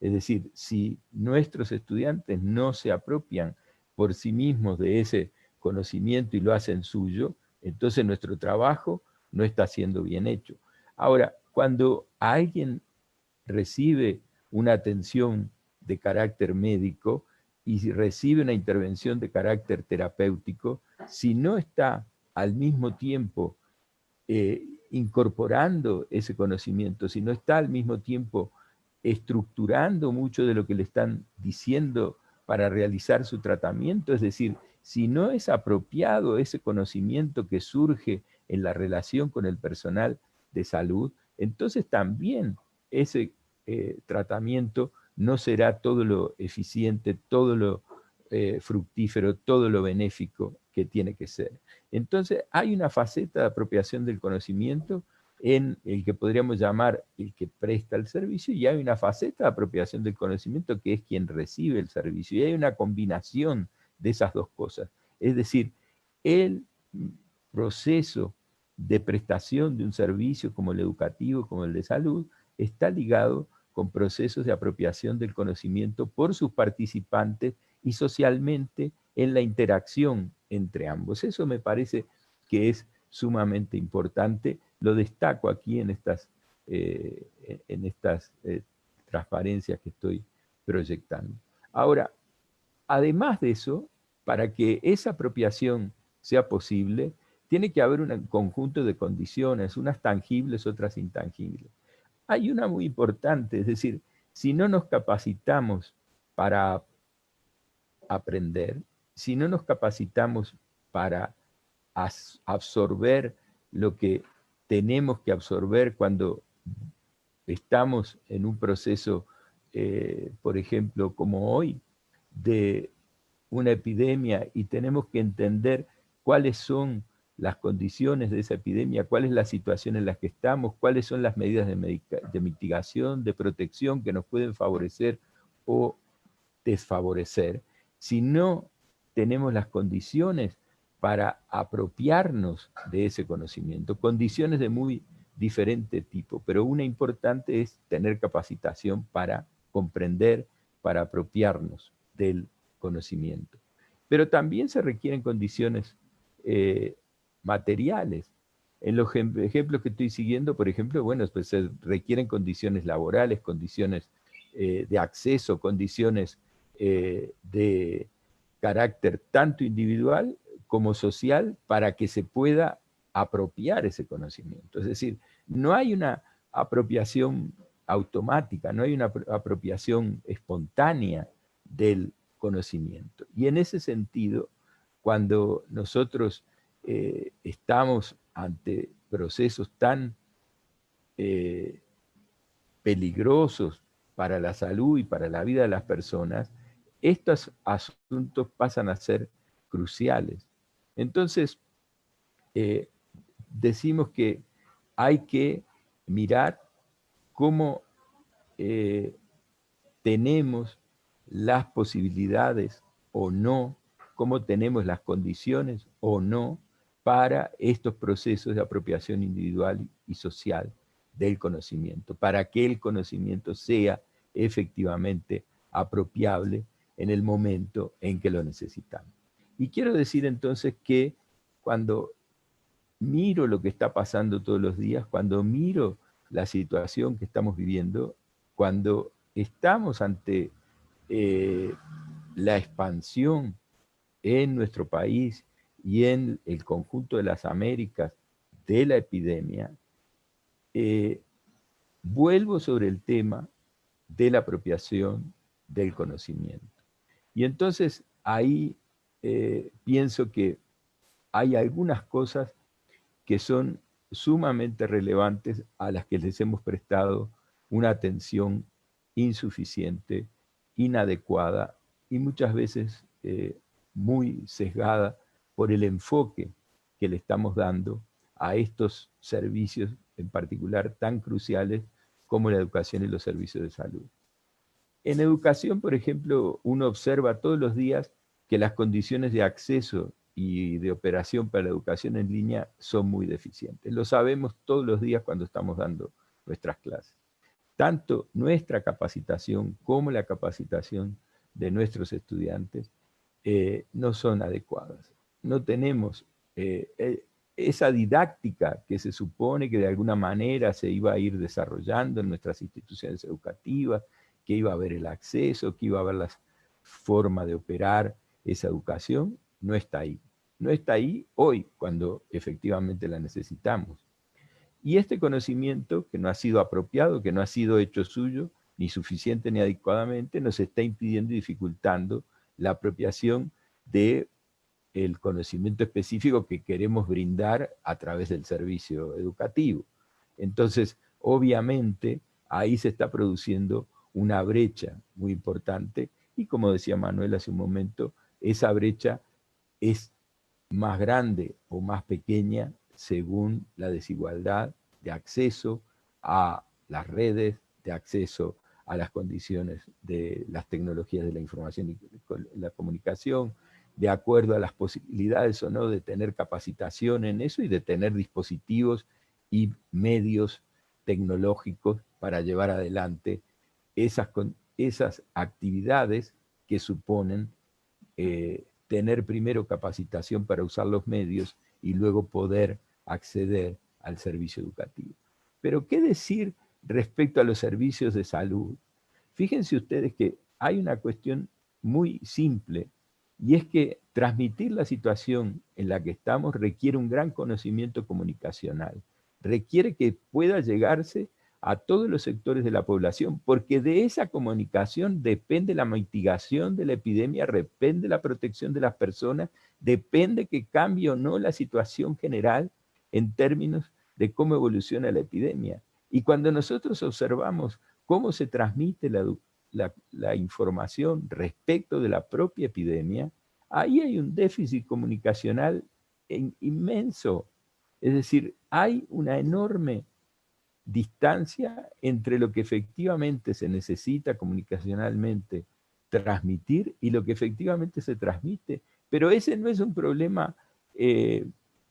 S2: Es decir, si nuestros estudiantes no se apropian por sí mismos de ese conocimiento y lo hacen suyo, entonces nuestro trabajo no está siendo bien hecho. Ahora, cuando alguien recibe una atención de carácter médico y recibe una intervención de carácter terapéutico, si no está al mismo tiempo incorporando ese conocimiento, si no está al mismo tiempo estructurando mucho de lo que le están diciendo para realizar su tratamiento, es decir, si no es apropiado ese conocimiento que surge en la relación con el personal de salud, entonces también ese tratamiento no será todo lo eficiente, todo lo fructífero, todo lo benéfico que tiene que ser. Entonces hay una faceta de apropiación del conocimiento en el que podríamos llamar el que presta el servicio, y hay una faceta de apropiación del conocimiento que es quien recibe el servicio, y hay una combinación de esas dos cosas. Es decir, el proceso de prestación de un servicio como el educativo, como el de salud, está ligado con procesos de apropiación del conocimiento por sus participantes y socialmente en la interacción entre ambos. Eso me parece que es sumamente importante. Lo destaco aquí en estas transparencias que estoy proyectando. Ahora, además de eso, para que esa apropiación sea posible, tiene que haber un conjunto de condiciones, unas tangibles, otras intangibles. Hay una muy importante, es decir, si no nos capacitamos para aprender, si no nos capacitamos para absorber lo que tenemos que absorber cuando estamos en un proceso, por ejemplo, como hoy, de una epidemia y tenemos que entender cuáles son las condiciones de esa epidemia, cuál es la situación en la que estamos, cuáles son las medidas de mitigación, de protección que nos pueden favorecer o desfavorecer. Si no tenemos las condiciones para apropiarnos de ese conocimiento, condiciones de muy diferente tipo, pero una importante es tener capacitación para comprender, para apropiarnos del conocimiento. Pero también se requieren condiciones materiales. En los ejemplos que estoy siguiendo, por ejemplo, bueno, pues se requieren condiciones laborales, condiciones de acceso, condiciones de carácter tanto individual como social para que se pueda apropiar ese conocimiento. Es decir, no hay una apropiación automática, no hay una apropiación espontánea del conocimiento. Y en ese sentido, cuando nosotros estamos ante procesos tan peligrosos para la salud y para la vida de las personas, estos asuntos pasan a ser cruciales. Entonces, decimos que hay que mirar cómo tenemos las posibilidades o no, cómo tenemos las condiciones o no para estos procesos de apropiación individual y social del conocimiento, para que el conocimiento sea efectivamente apropiable en el momento en que lo necesitamos. Y quiero decir entonces que cuando miro lo que está pasando todos los días, cuando miro la situación que estamos viviendo, cuando estamos ante la expansión en nuestro país y en el conjunto de las Américas de la epidemia, vuelvo sobre el tema de la apropiación del conocimiento. Y entonces ahí pienso que hay algunas cosas que son sumamente relevantes a las que les hemos prestado una atención insuficiente, inadecuada y muchas veces muy sesgada por el enfoque que le estamos dando a estos servicios en particular tan cruciales como la educación y los servicios de salud. En educación, por ejemplo, uno observa todos los días que las condiciones de acceso y de operación para la educación en línea son muy deficientes. Lo sabemos todos los días cuando estamos dando nuestras clases. Tanto nuestra capacitación como la capacitación de nuestros estudiantes no son adecuadas. No tenemos esa didáctica que se supone que de alguna manera se iba a ir desarrollando en nuestras instituciones educativas, que iba a haber el acceso, que iba a haber la forma de operar esa educación, no está ahí. No está ahí hoy, cuando efectivamente la necesitamos. Y este conocimiento, que no ha sido apropiado, que no ha sido hecho suyo, ni suficiente ni adecuadamente, nos está impidiendo y dificultando la apropiación del conocimiento específico que queremos brindar a través del servicio educativo. Entonces, obviamente, ahí se está produciendo una brecha muy importante y, como decía Manuel hace un momento, esa brecha es más grande o más pequeña según la desigualdad de acceso a las redes, de acceso a las condiciones de las tecnologías de la información y la comunicación, de acuerdo a las posibilidades o no de tener capacitación en eso y de tener dispositivos y medios tecnológicos para llevar adelante esas actividades que suponen tener primero capacitación para usar los medios y luego poder acceder al servicio educativo. Pero, ¿qué decir respecto a los servicios de salud? Fíjense ustedes que hay una cuestión muy simple y es que transmitir la situación en la que estamos requiere un gran conocimiento comunicacional, requiere que pueda llegarse a todos los sectores de la población, porque de esa comunicación depende la mitigación de la epidemia, depende la protección de las personas, depende que cambie o no la situación general en términos de cómo evoluciona la epidemia. Y cuando nosotros observamos cómo se transmite la información respecto de la propia epidemia, ahí hay un déficit comunicacional inmenso. Es decir, hay una enorme distancia entre lo que efectivamente se necesita comunicacionalmente transmitir y lo que efectivamente se transmite. Pero ese no es un problema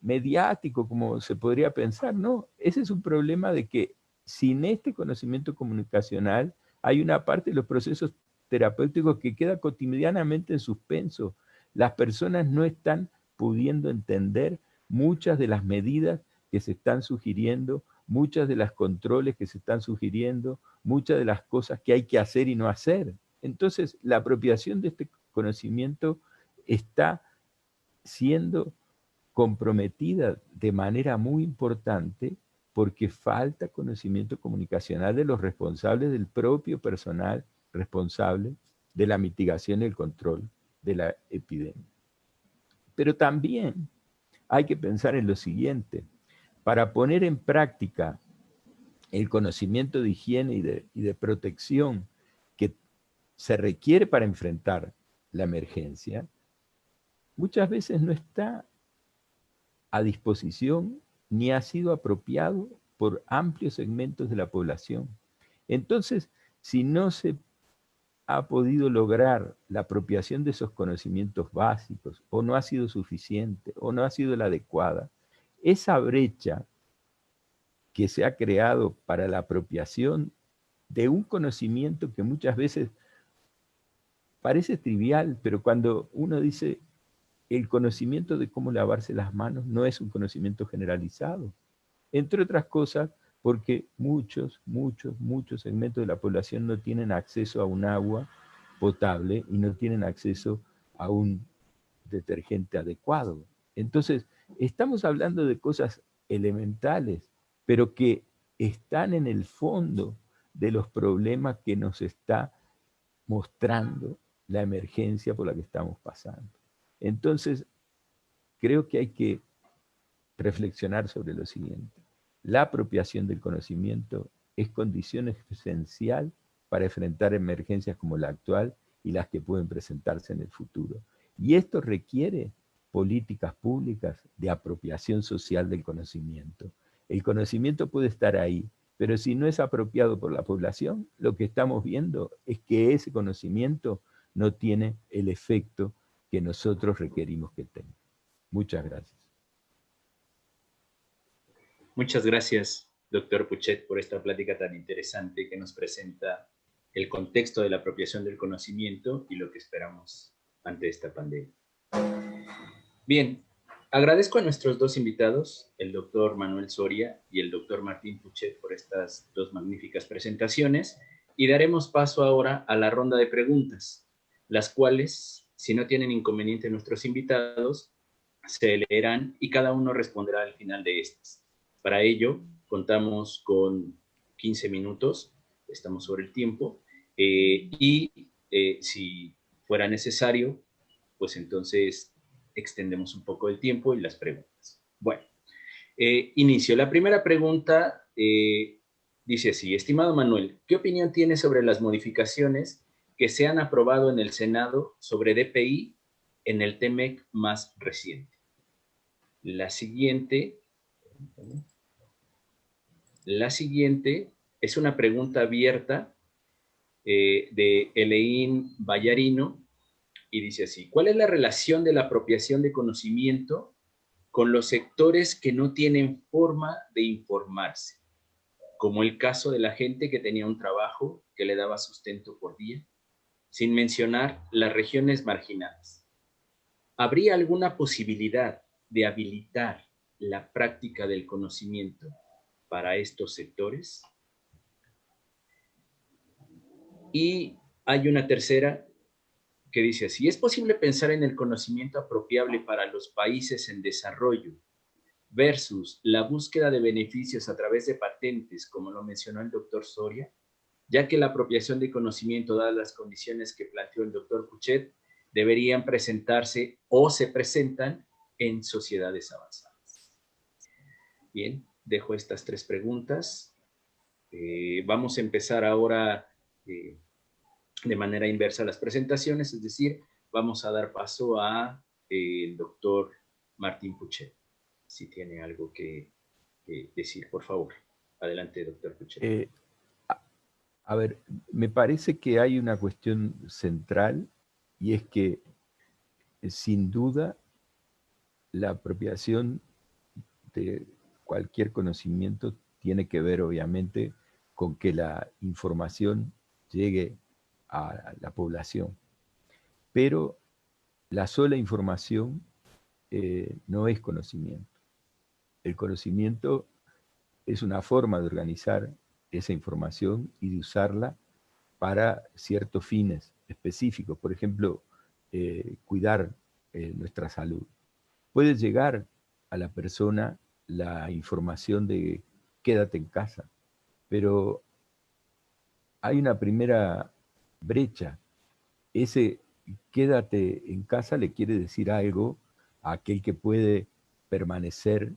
S2: mediático como se podría pensar, no. Ese es un problema de que sin este conocimiento comunicacional hay una parte de los procesos terapéuticos que queda cotidianamente en suspenso. Las personas no están pudiendo entender muchas de las medidas que se están sugiriendo, muchas de las controles que se están sugiriendo, muchas de las cosas que hay que hacer y no hacer. Entonces, la apropiación de este conocimiento está siendo comprometida de manera muy importante porque falta conocimiento comunicacional de los responsables, del propio personal responsable de la mitigación y el control de la epidemia. Pero también hay que pensar en lo siguiente: para poner en práctica el conocimiento de higiene y de protección que se requiere para enfrentar la emergencia, muchas veces no está a disposición ni ha sido apropiado por amplios segmentos de la población. Entonces, si no se ha podido lograr la apropiación de esos conocimientos básicos, o no ha sido suficiente, o no ha sido la adecuada, esa brecha que se ha creado para la apropiación de un conocimiento que muchas veces parece trivial, pero cuando uno dice el conocimiento de cómo lavarse las manos no es un conocimiento generalizado. Entre otras cosas, porque muchos segmentos de la población no tienen acceso a un agua potable y no tienen acceso a un detergente adecuado. Entonces, estamos hablando de cosas elementales, pero que están en el fondo de los problemas que nos está mostrando la emergencia por la que estamos pasando. Entonces, creo que hay que reflexionar sobre lo siguiente. La apropiación del conocimiento es condición esencial para enfrentar emergencias como la actual y las que pueden presentarse en el futuro. Y esto requiere políticas públicas de apropiación social del conocimiento. El conocimiento puede estar ahí, pero si no es apropiado por la población, lo que estamos viendo es que ese conocimiento no tiene el efecto que nosotros requerimos que tenga. Muchas gracias.
S3: Muchas gracias, doctor Puchet, por esta plática tan interesante que nos presenta el contexto de la apropiación del conocimiento y lo que esperamos ante esta pandemia. Bien, agradezco a nuestros dos invitados, el doctor Manuel Soria y el doctor Martín Puchet, por estas dos magníficas presentaciones, y daremos paso ahora a la ronda de preguntas, las cuales, si no tienen inconveniente nuestros invitados, se leerán y cada uno responderá al final de estas. Para ello, contamos con 15 minutos, estamos sobre el tiempo, si fuera necesario, pues entonces extendemos un poco el tiempo y las preguntas. Bueno, inicio. La primera pregunta dice así: estimado Manuel, ¿qué opinión tiene sobre las modificaciones que se han aprobado en el Senado sobre DPI en el TEMEC más reciente? La siguiente es una pregunta abierta de Eleín Vallarino y dice así: ¿cuál es la relación de la apropiación de conocimiento con los sectores que no tienen forma de informarse, como el caso de la gente que tenía un trabajo que le daba sustento por día, sin mencionar las regiones marginadas? ¿Habría alguna posibilidad de habilitar la práctica del conocimiento para estos sectores? Y hay una tercera que dice así: ¿es posible pensar en el conocimiento apropiable para los países en desarrollo versus la búsqueda de beneficios a través de patentes, como lo mencionó el doctor Soria? Ya que la apropiación de conocimiento, dadas las condiciones que planteó el doctor Puchet, deberían presentarse o se presentan en sociedades avanzadas. Bien, dejo estas 3 preguntas. Vamos a empezar ahora de manera inversa las presentaciones, es decir, vamos a dar paso a el doctor Martín Puchet. Si tiene algo que decir, por favor. Adelante, doctor Puchet.
S2: A ver, me parece que hay una cuestión central, y es que sin duda la apropiación de cualquier conocimiento tiene que ver obviamente con que la información llegue a la población. Pero la sola información no es conocimiento. El conocimiento es una forma de organizar esa información y de usarla para ciertos fines específicos. Por ejemplo, cuidar nuestra salud. Puede llegar a la persona la información de quédate en casa, pero hay una primera brecha. Ese quédate en casa le quiere decir algo a aquel que puede permanecer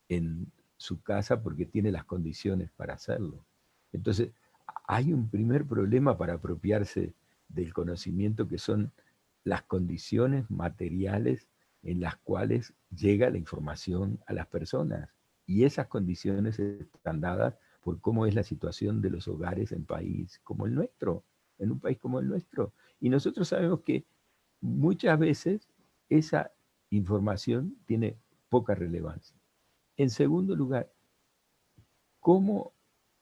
S2: en su casa porque tiene las condiciones para hacerlo. Entonces, hay un primer problema para apropiarse del conocimiento, que son las condiciones materiales en las cuales llega la información a las personas. Y esas condiciones están dadas por cómo es la situación de los hogares en país como el nuestro, en un país como el nuestro. Y nosotros sabemos que muchas veces esa información tiene poca relevancia. En segundo lugar, ¿cómo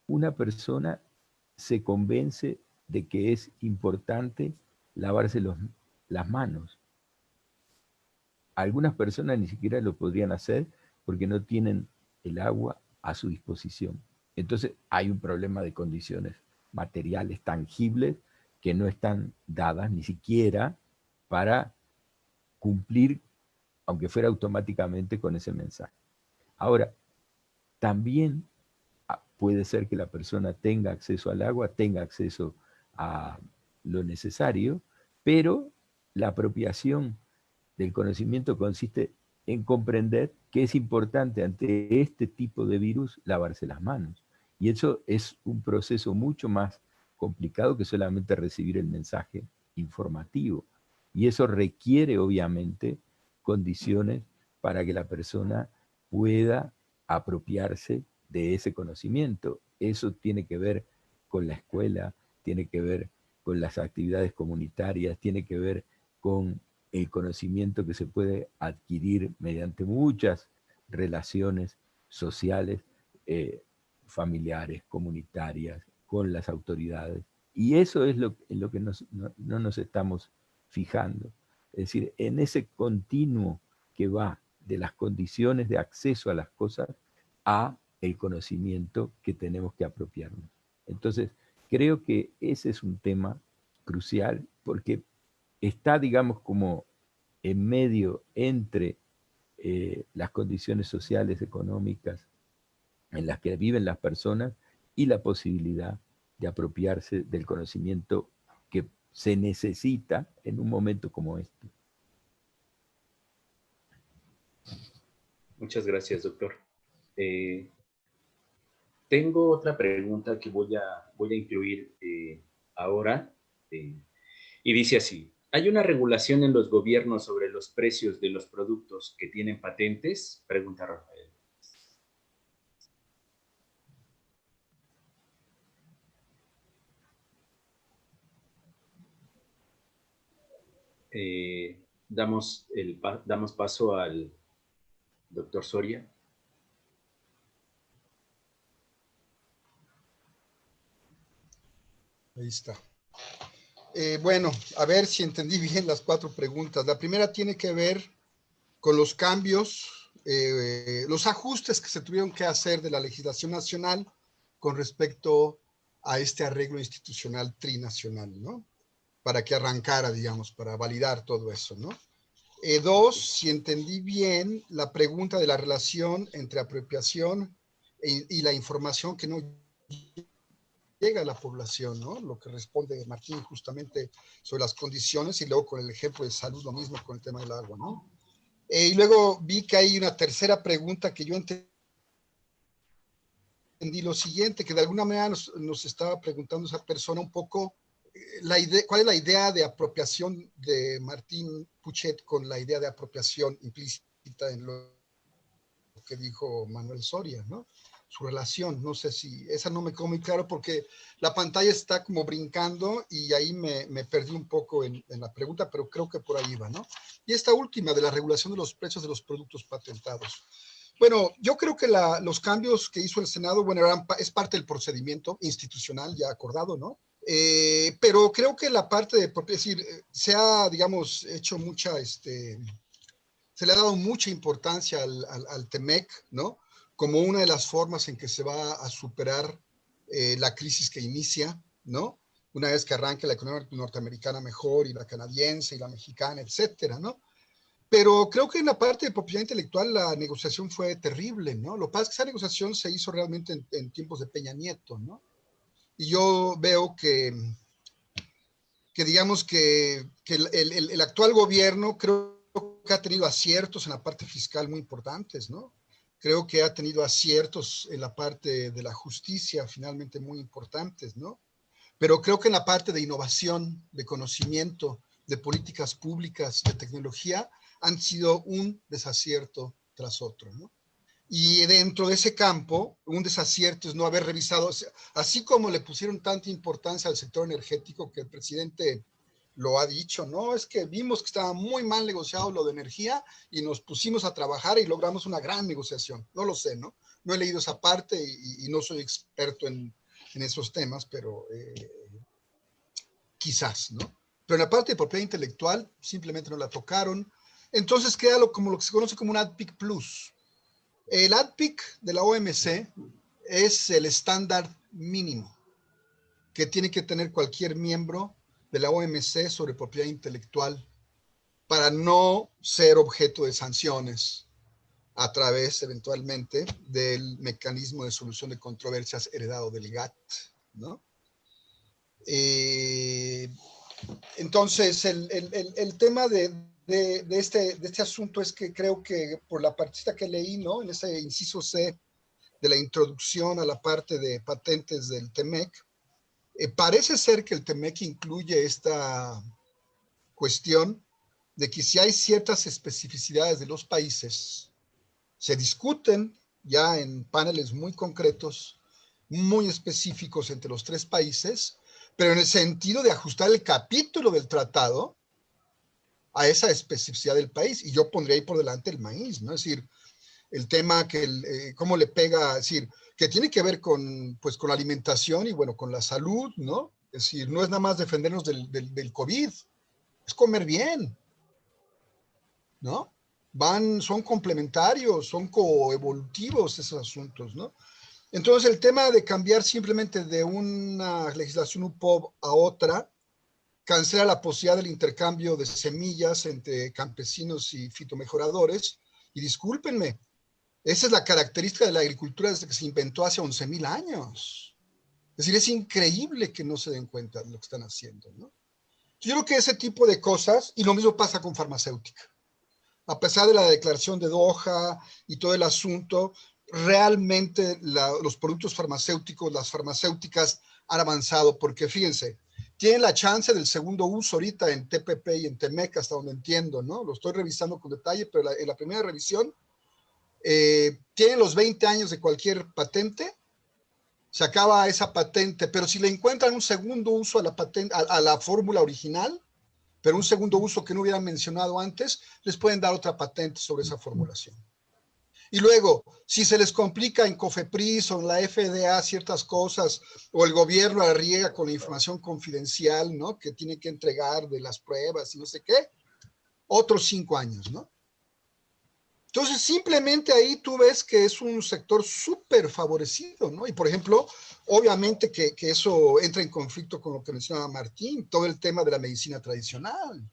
S2: una persona se convence de que es importante lavarse las manos? Algunas personas ni siquiera lo podrían hacer porque no tienen el agua a su disposición. Entonces hay un problema de condiciones materiales tangibles que no están dadas ni siquiera para cumplir, aunque fuera automáticamente, con ese mensaje. Ahora, también puede ser que la persona tenga acceso al agua, tenga acceso a lo necesario, pero la apropiación del conocimiento consiste en comprender que es importante ante este tipo de virus lavarse las manos. Y eso es un proceso mucho más complicado que solamente recibir el mensaje informativo. Y eso requiere, obviamente, condiciones para que la persona pueda apropiarse de ese conocimiento. Eso tiene que ver con la escuela, tiene que ver con las actividades comunitarias, tiene que ver con el conocimiento que se puede adquirir mediante muchas relaciones sociales, familiares, comunitarias, con las autoridades. Y eso es en lo que no nos estamos fijando. Es decir, en ese continuo que va de las condiciones de acceso a las cosas a el conocimiento que tenemos que apropiarnos. Entonces, creo que ese es un tema crucial porque está, digamos, como en medio entre las condiciones sociales, económicas en las que viven las personas y la posibilidad de apropiarse del conocimiento que se necesita en un momento como este.
S3: Muchas gracias, doctor. Tengo otra pregunta que voy a incluir ahora, y dice así: ¿hay una regulación en los gobiernos sobre los precios de los productos que tienen patentes? Pregunta Rafael. Damos paso al doctor Soria.
S1: Ahí está. Bueno, a ver si entendí bien las 4 preguntas. La primera tiene que ver con los cambios, los ajustes que se tuvieron que hacer de la legislación nacional con respecto a este arreglo institucional trinacional, ¿no? para que arrancara, digamos, para validar todo eso, ¿no? Dos, si entendí bien la pregunta de la relación entre apropiación y la información que no llega a la población, ¿no? Lo que responde Martín justamente sobre las condiciones y luego con el ejemplo de salud, lo mismo con el tema del agua, ¿no? Y luego vi que hay una tercera pregunta que yo entendí lo siguiente, que de alguna manera nos estaba preguntando esa persona un poco ¿cuál es la idea de apropiación de Martín Puchet con la idea de apropiación implícita en lo que dijo Manuel Soria, ¿no? Su relación, no sé si, esa no me quedó muy claro porque la pantalla está como brincando y ahí me perdí un poco en la pregunta, pero creo que por ahí va, ¿no? Y esta última de la regulación de los precios de los productos patentados. Bueno, yo creo que los cambios que hizo el Senado, bueno, es parte del procedimiento institucional ya acordado, ¿no? Pero creo que la parte de, es decir, se ha, digamos, hecho se le ha dado mucha importancia al TEMEC, ¿no? Como una de las formas en que se va a superar la crisis que inicia, ¿no? Una vez que arranque la economía norteamericana mejor y la canadiense y la mexicana, etcétera, ¿no? Pero creo que en la parte de propiedad intelectual la negociación fue terrible, ¿no? Lo que pasa es que esa negociación se hizo realmente en tiempos de Peña Nieto, ¿no? Y yo veo que digamos que el actual gobierno creo que ha tenido aciertos en la parte fiscal muy importantes, ¿no? Creo que ha tenido aciertos en la parte de la justicia finalmente muy importantes, ¿no? Pero creo que en la parte de innovación, de conocimiento, de políticas públicas, de tecnología, han sido un desacierto tras otro, ¿no? Y dentro de ese campo, un desacierto es no haber revisado, así como le pusieron tanta importancia al sector energético que el presidente lo ha dicho, ¿no? Es que vimos que estaba muy mal negociado lo de energía y nos pusimos a trabajar y logramos una gran negociación. No lo sé, ¿no? No he leído esa parte y no soy experto en esos temas, pero quizás, ¿no? Pero en la parte de propiedad intelectual simplemente no la tocaron. Entonces queda como lo que se conoce como un ADPIC Plus. El ADPIC de la OMC es el estándar mínimo que tiene que tener cualquier miembro de la OMC sobre propiedad intelectual para no ser objeto de sanciones a través eventualmente del mecanismo de solución de controversias heredado del GATT, ¿no? Entonces, el tema de este asunto es que creo que por la partita que leí, ¿no? En ese inciso C de la introducción a la parte de patentes del TEMEC, parece ser que el TEMEC incluye esta cuestión de que si hay ciertas especificidades de los países, se discuten ya en paneles muy concretos, muy específicos entre los tres países, pero en el sentido de ajustar el capítulo del tratado a esa especificidad del país. Y yo pondría ahí por delante el maíz, ¿no? Es decir, el tema que cómo le pega, es decir, que tiene que ver con, pues, con la alimentación y, bueno, con la salud, ¿no? Es decir, no es nada más defendernos del COVID, es comer bien, ¿no? Son complementarios, son coevolutivos esos asuntos, ¿no? Entonces, el tema de cambiar simplemente de una legislación UPOV a otra, cancela la posibilidad del intercambio de semillas entre campesinos y fitomejoradores, y discúlpenme, esa es la característica de la agricultura desde que se inventó hace 11,000 años. Es decir, es increíble que no se den cuenta de lo que están haciendo, ¿no? Yo creo que ese tipo de cosas, y lo mismo pasa con farmacéutica. A pesar de la declaración de Doha y todo el asunto, realmente los productos farmacéuticos, las farmacéuticas han avanzado, porque fíjense, tienen la chance del segundo uso ahorita en TPP y en TEMEC, hasta donde entiendo, ¿no? Lo estoy revisando con detalle, pero en la primera revisión, tienen los 20 años de cualquier patente, se acaba esa patente, pero si le encuentran un segundo uso a la patente, a la fórmula original, pero un segundo uso que no hubieran mencionado antes, les pueden dar otra patente sobre esa formulación. Y luego, si se les complica en COFEPRIS o en la FDA ciertas cosas, o el gobierno arriesga con la información confidencial, ¿no? Que tiene que entregar de las pruebas y no sé qué, otros 5 años, ¿no? Entonces, simplemente ahí tú ves que es un sector súper favorecido, ¿no? Y, por ejemplo, obviamente que eso entra en conflicto con lo que mencionaba Martín, todo el tema de la medicina tradicional,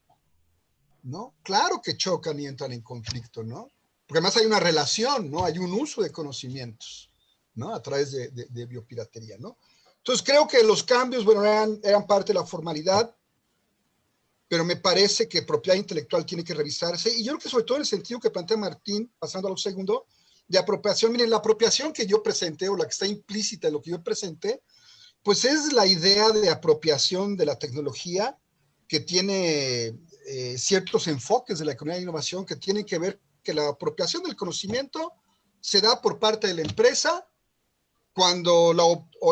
S1: ¿no? Claro que chocan y entran en conflicto, ¿no? Porque además hay una relación, ¿no? Hay un uso de conocimientos, ¿no? A través de biopiratería, ¿no? Entonces, creo que los cambios, bueno, eran parte de la formalidad, pero me parece que propiedad intelectual tiene que revisarse, y yo creo que sobre todo en el sentido que plantea Martín, pasando a lo segundo, de apropiación. Miren, la apropiación que yo presenté, o la que está implícita en lo que yo presenté, pues es la idea de apropiación de la tecnología que tiene ciertos enfoques de la economía de innovación que tienen que ver que la apropiación del conocimiento se da por parte de la empresa cuando la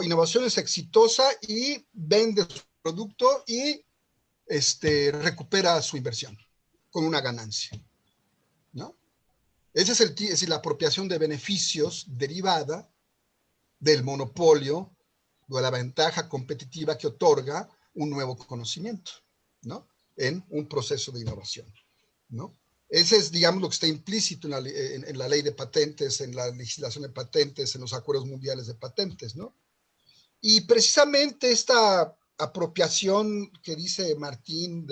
S1: innovación es exitosa y vende su producto y recupera su inversión con una ganancia, ¿no? Esa es decir, la apropiación de beneficios derivada del monopolio o de la ventaja competitiva que otorga un nuevo conocimiento, ¿no? En un proceso de innovación, ¿no? Ese es, digamos, lo que está implícito en la ley de patentes, en la legislación de patentes, en los acuerdos mundiales de patentes, ¿no? Y precisamente esta apropiación que dice Martín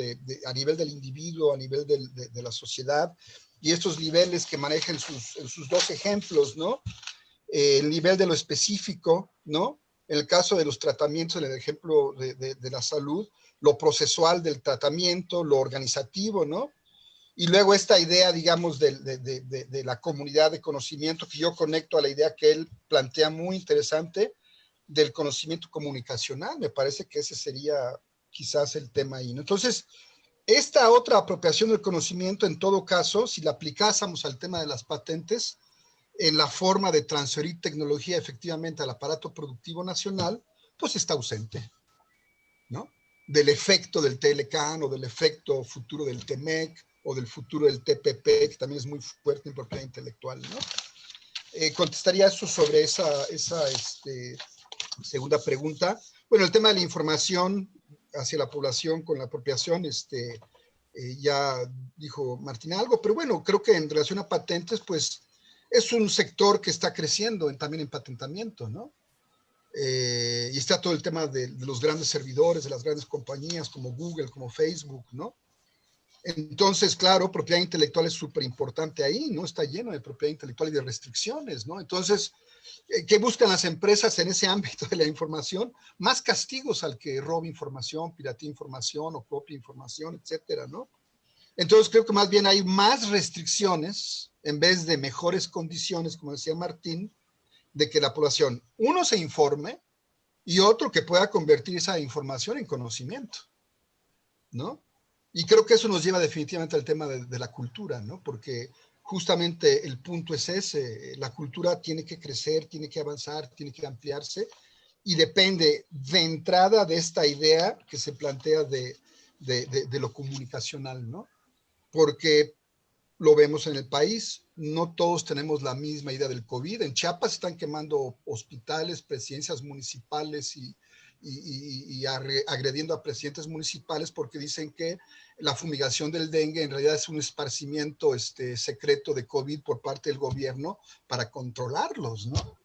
S1: a nivel del individuo, a nivel de la sociedad, y estos niveles que maneja en sus dos ejemplos, ¿no? El nivel de lo específico, ¿no? En el caso de los tratamientos, en el ejemplo de la salud, lo procesual del tratamiento, lo organizativo, ¿no? Y luego esta idea, digamos, de la comunidad de conocimiento que yo conecto a la idea que él plantea muy interesante, del conocimiento comunicacional. Me parece que ese sería quizás el tema ahí, ¿no? Entonces, esta otra apropiación del conocimiento, en todo caso, si la aplicásemos al tema de las patentes, en la forma de transferir tecnología efectivamente al aparato productivo nacional, pues está ausente, ¿no? Del efecto del TLCAN o del efecto futuro del TEMEC o del futuro del TPP, que también es muy fuerte en propiedad intelectual, ¿no? Contestaría eso sobre esa segunda pregunta. Bueno, el tema de la información hacia la población con la apropiación, ya dijo Martín algo, pero bueno, creo que en relación a patentes, pues es un sector que está creciendo también en patentamiento, ¿no? Y está todo el tema de los grandes servidores, de las grandes compañías como Google, como Facebook, ¿no? Entonces, claro, propiedad intelectual es súper importante ahí, ¿no? Está lleno de propiedad intelectual y de restricciones, ¿no? Entonces, ¿qué buscan las empresas en ese ámbito de la información? Más castigos al que robe información, piratee información o copia información, etcétera, ¿no? Entonces, creo que más bien hay más restricciones en vez de mejores condiciones, como decía Martín, de que la población, uno, se informe y otro, que pueda convertir esa información en conocimiento, ¿no? Y creo que eso nos lleva definitivamente al tema de la cultura, ¿no? Porque justamente el punto es ese, la cultura tiene que crecer, tiene que avanzar, tiene que ampliarse, y depende de entrada de esta idea que se plantea de lo comunicacional, ¿no? Porque lo vemos en el país, no todos tenemos la misma idea del COVID. En Chiapas están quemando hospitales, presidencias municipales y agrediendo a presidentes municipales porque dicen que la fumigación del dengue en realidad es un esparcimiento secreto de COVID por parte del gobierno para controlarlos, ¿no?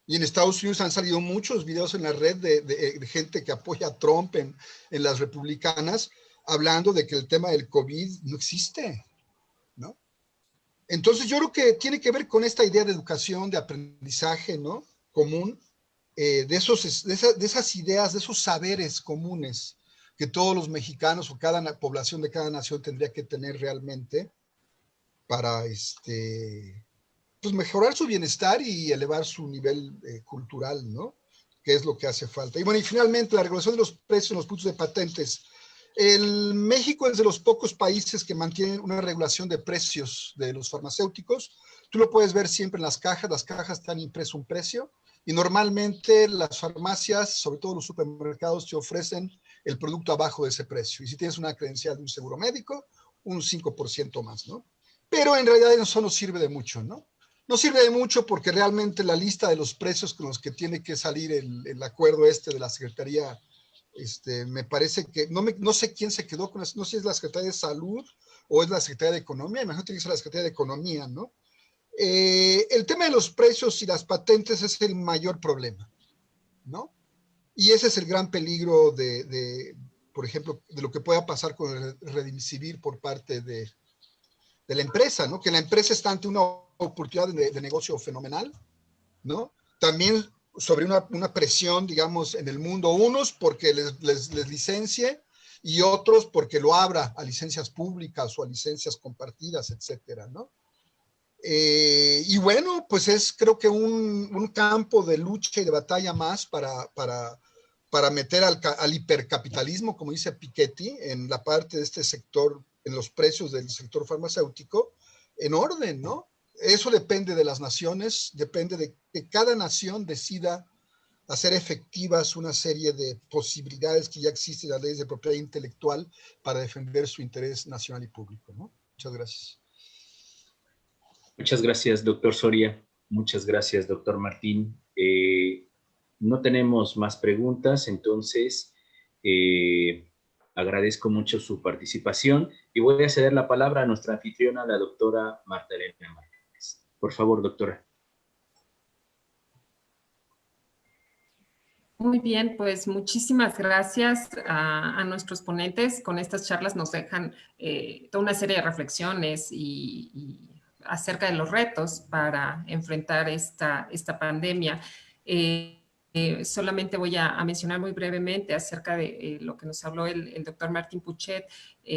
S1: Y en Estados Unidos han salido muchos videos en la red de gente que apoya a Trump en las republicanas, hablando de que el tema del COVID no existe, ¿no? Entonces yo creo que tiene que ver con esta idea de educación, de aprendizaje, ¿no? Común, de esas ideas, de esos saberes comunes que todos los mexicanos o cada población de cada nación tendría que tener realmente para pues mejorar su bienestar y elevar su nivel cultural, ¿no? Que es lo que hace falta. Y bueno, y finalmente la regulación de los precios en los puntos de patentes. México es de los pocos países que mantienen una regulación de precios de los farmacéuticos. Tú lo puedes ver siempre en las cajas están impreso un precio, y normalmente las farmacias, sobre todo los supermercados, te ofrecen el producto abajo de ese precio. Y si tienes una credencial de un seguro médico, un 5% más, ¿no? Pero en realidad eso no sirve de mucho, ¿no? No sirve de mucho porque realmente la lista de los precios con los que tiene que salir el acuerdo de la Secretaría, me parece que, no sé quién se quedó con eso, no sé si es la Secretaría de Salud o es la Secretaría de Economía, imagino que tiene que ser la Secretaría de Economía, ¿no? El tema de los precios y las patentes es el mayor problema, ¿no? Y ese es el gran peligro por ejemplo, de lo que pueda pasar con el redimicivir por parte de la empresa, ¿no? Que la empresa está ante una oportunidad de negocio fenomenal, ¿no? También sobre una presión, digamos, en el mundo, unos porque les licencie y otros porque lo abra a licencias públicas o a licencias compartidas, etcétera, ¿no? Y bueno, pues creo que un campo de lucha y de batalla más para meter al hipercapitalismo, como dice Piketty, en la parte de este sector, en los precios del sector farmacéutico, en orden, ¿no? Eso depende de las naciones, depende de que cada nación decida hacer efectivas una serie de posibilidades que ya existen en las leyes de propiedad intelectual para defender su interés nacional y público, ¿no? Muchas gracias.
S3: Muchas gracias, doctor Soria. Muchas gracias, doctor Martín. No tenemos más preguntas, entonces agradezco mucho su participación y voy a ceder la palabra a nuestra anfitriona, la doctora Marta Elena Martínez. Por favor, doctora.
S4: Muy bien, pues muchísimas gracias a nuestros ponentes. Con estas charlas nos dejan toda una serie de reflexiones y acerca de los retos para enfrentar esta pandemia. Solamente voy a mencionar muy brevemente acerca de lo que nos habló el doctor Martín Puchet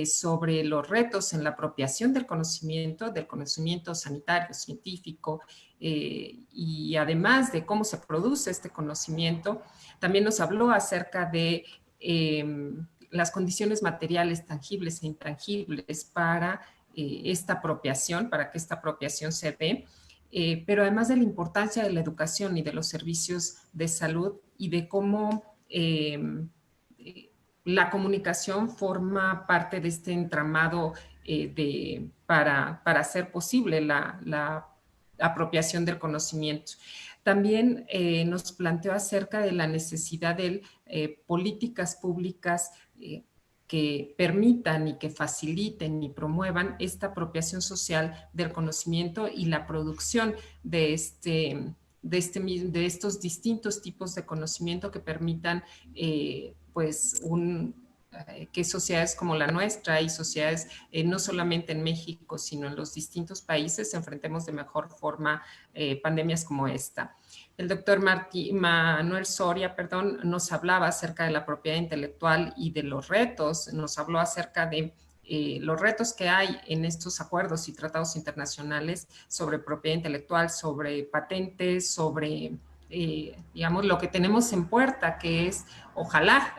S4: sobre los retos en la apropiación del conocimiento sanitario, científico, y además de cómo se produce este conocimiento. También nos habló acerca de las condiciones materiales tangibles e intangibles para esta apropiación, para que esta apropiación se dé, pero además de la importancia de la educación y de los servicios de salud y de cómo la comunicación forma parte de este entramado para hacer posible la apropiación del conocimiento. También nos planteó acerca de la necesidad de políticas públicas que permitan y que faciliten y promuevan esta apropiación social del conocimiento y la producción de estos distintos tipos de conocimiento que permitan que sociedades como la nuestra y sociedades no solamente en México, sino en los distintos países enfrentemos de mejor forma pandemias como esta. El doctor Manuel Soria, nos hablaba acerca de la propiedad intelectual y de los retos, nos habló acerca de los retos que hay en estos acuerdos y tratados internacionales sobre propiedad intelectual, sobre patentes, sobre digamos, lo que tenemos en puerta, que es ojalá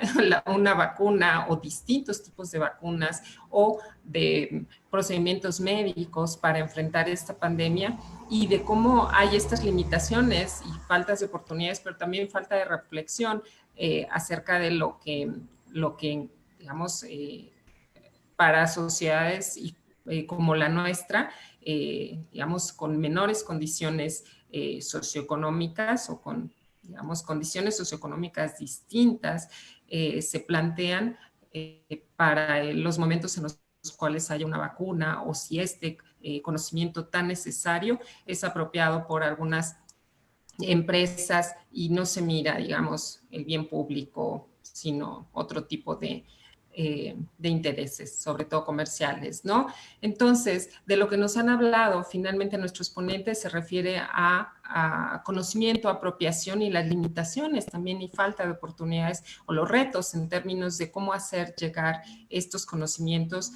S4: una vacuna o distintos tipos de vacunas o de procedimientos médicos para enfrentar esta pandemia y de cómo hay estas limitaciones y faltas de oportunidades, pero también falta de reflexión acerca de lo que digamos, para sociedades como la nuestra, digamos, con menores condiciones socioeconómicas o con, digamos, condiciones socioeconómicas distintas, se plantean para los momentos en los cuales haya una vacuna o si este conocimiento tan necesario es apropiado por algunas empresas y no se mira, digamos, el bien público, sino otro tipo de intereses, sobre todo comerciales, ¿no? Entonces, de lo que nos han hablado finalmente nuestros ponentes se refiere a conocimiento, apropiación y las limitaciones también y falta de oportunidades o los retos en términos de cómo hacer llegar estos conocimientos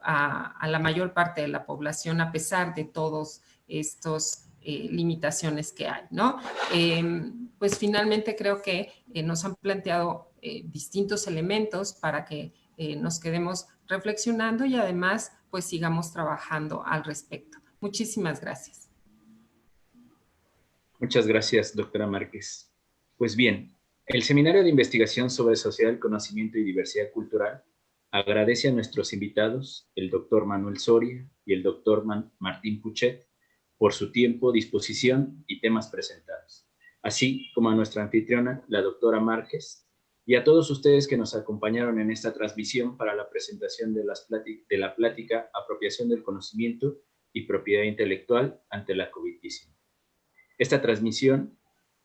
S4: a la mayor parte de la población a pesar de todos estos limitaciones que hay, ¿no? Pues finalmente creo que nos han planteado distintos elementos para que nos quedemos reflexionando y además pues sigamos trabajando al respecto. Muchísimas gracias.
S3: Muchas gracias, doctora Márquez. Pues bien, el Seminario de Investigación sobre Sociedad del Conocimiento y Diversidad Cultural agradece a nuestros invitados, el doctor Manuel Soria y el doctor Martín Puchet, por su tiempo, disposición y temas presentados, así como a nuestra anfitriona, la doctora Márquez, y a todos ustedes que nos acompañaron en esta transmisión para la presentación de la plática Apropiación del Conocimiento y Propiedad Intelectual ante la COVID-19. Esta transmisión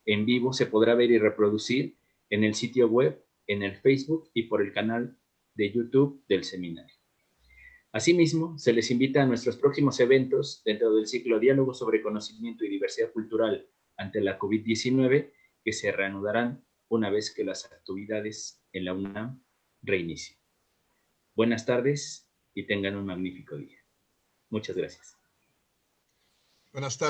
S3: en vivo se podrá ver y reproducir en el sitio web, en el Facebook y por el canal de YouTube del seminario. Asimismo, se les invita a nuestros próximos eventos dentro del ciclo Diálogo sobre Conocimiento y Diversidad Cultural ante la COVID-19, que se reanudarán una vez que las actividades en la UNAM reinicien. Buenas tardes y tengan un magnífico día. Muchas gracias.
S1: Buenas tardes.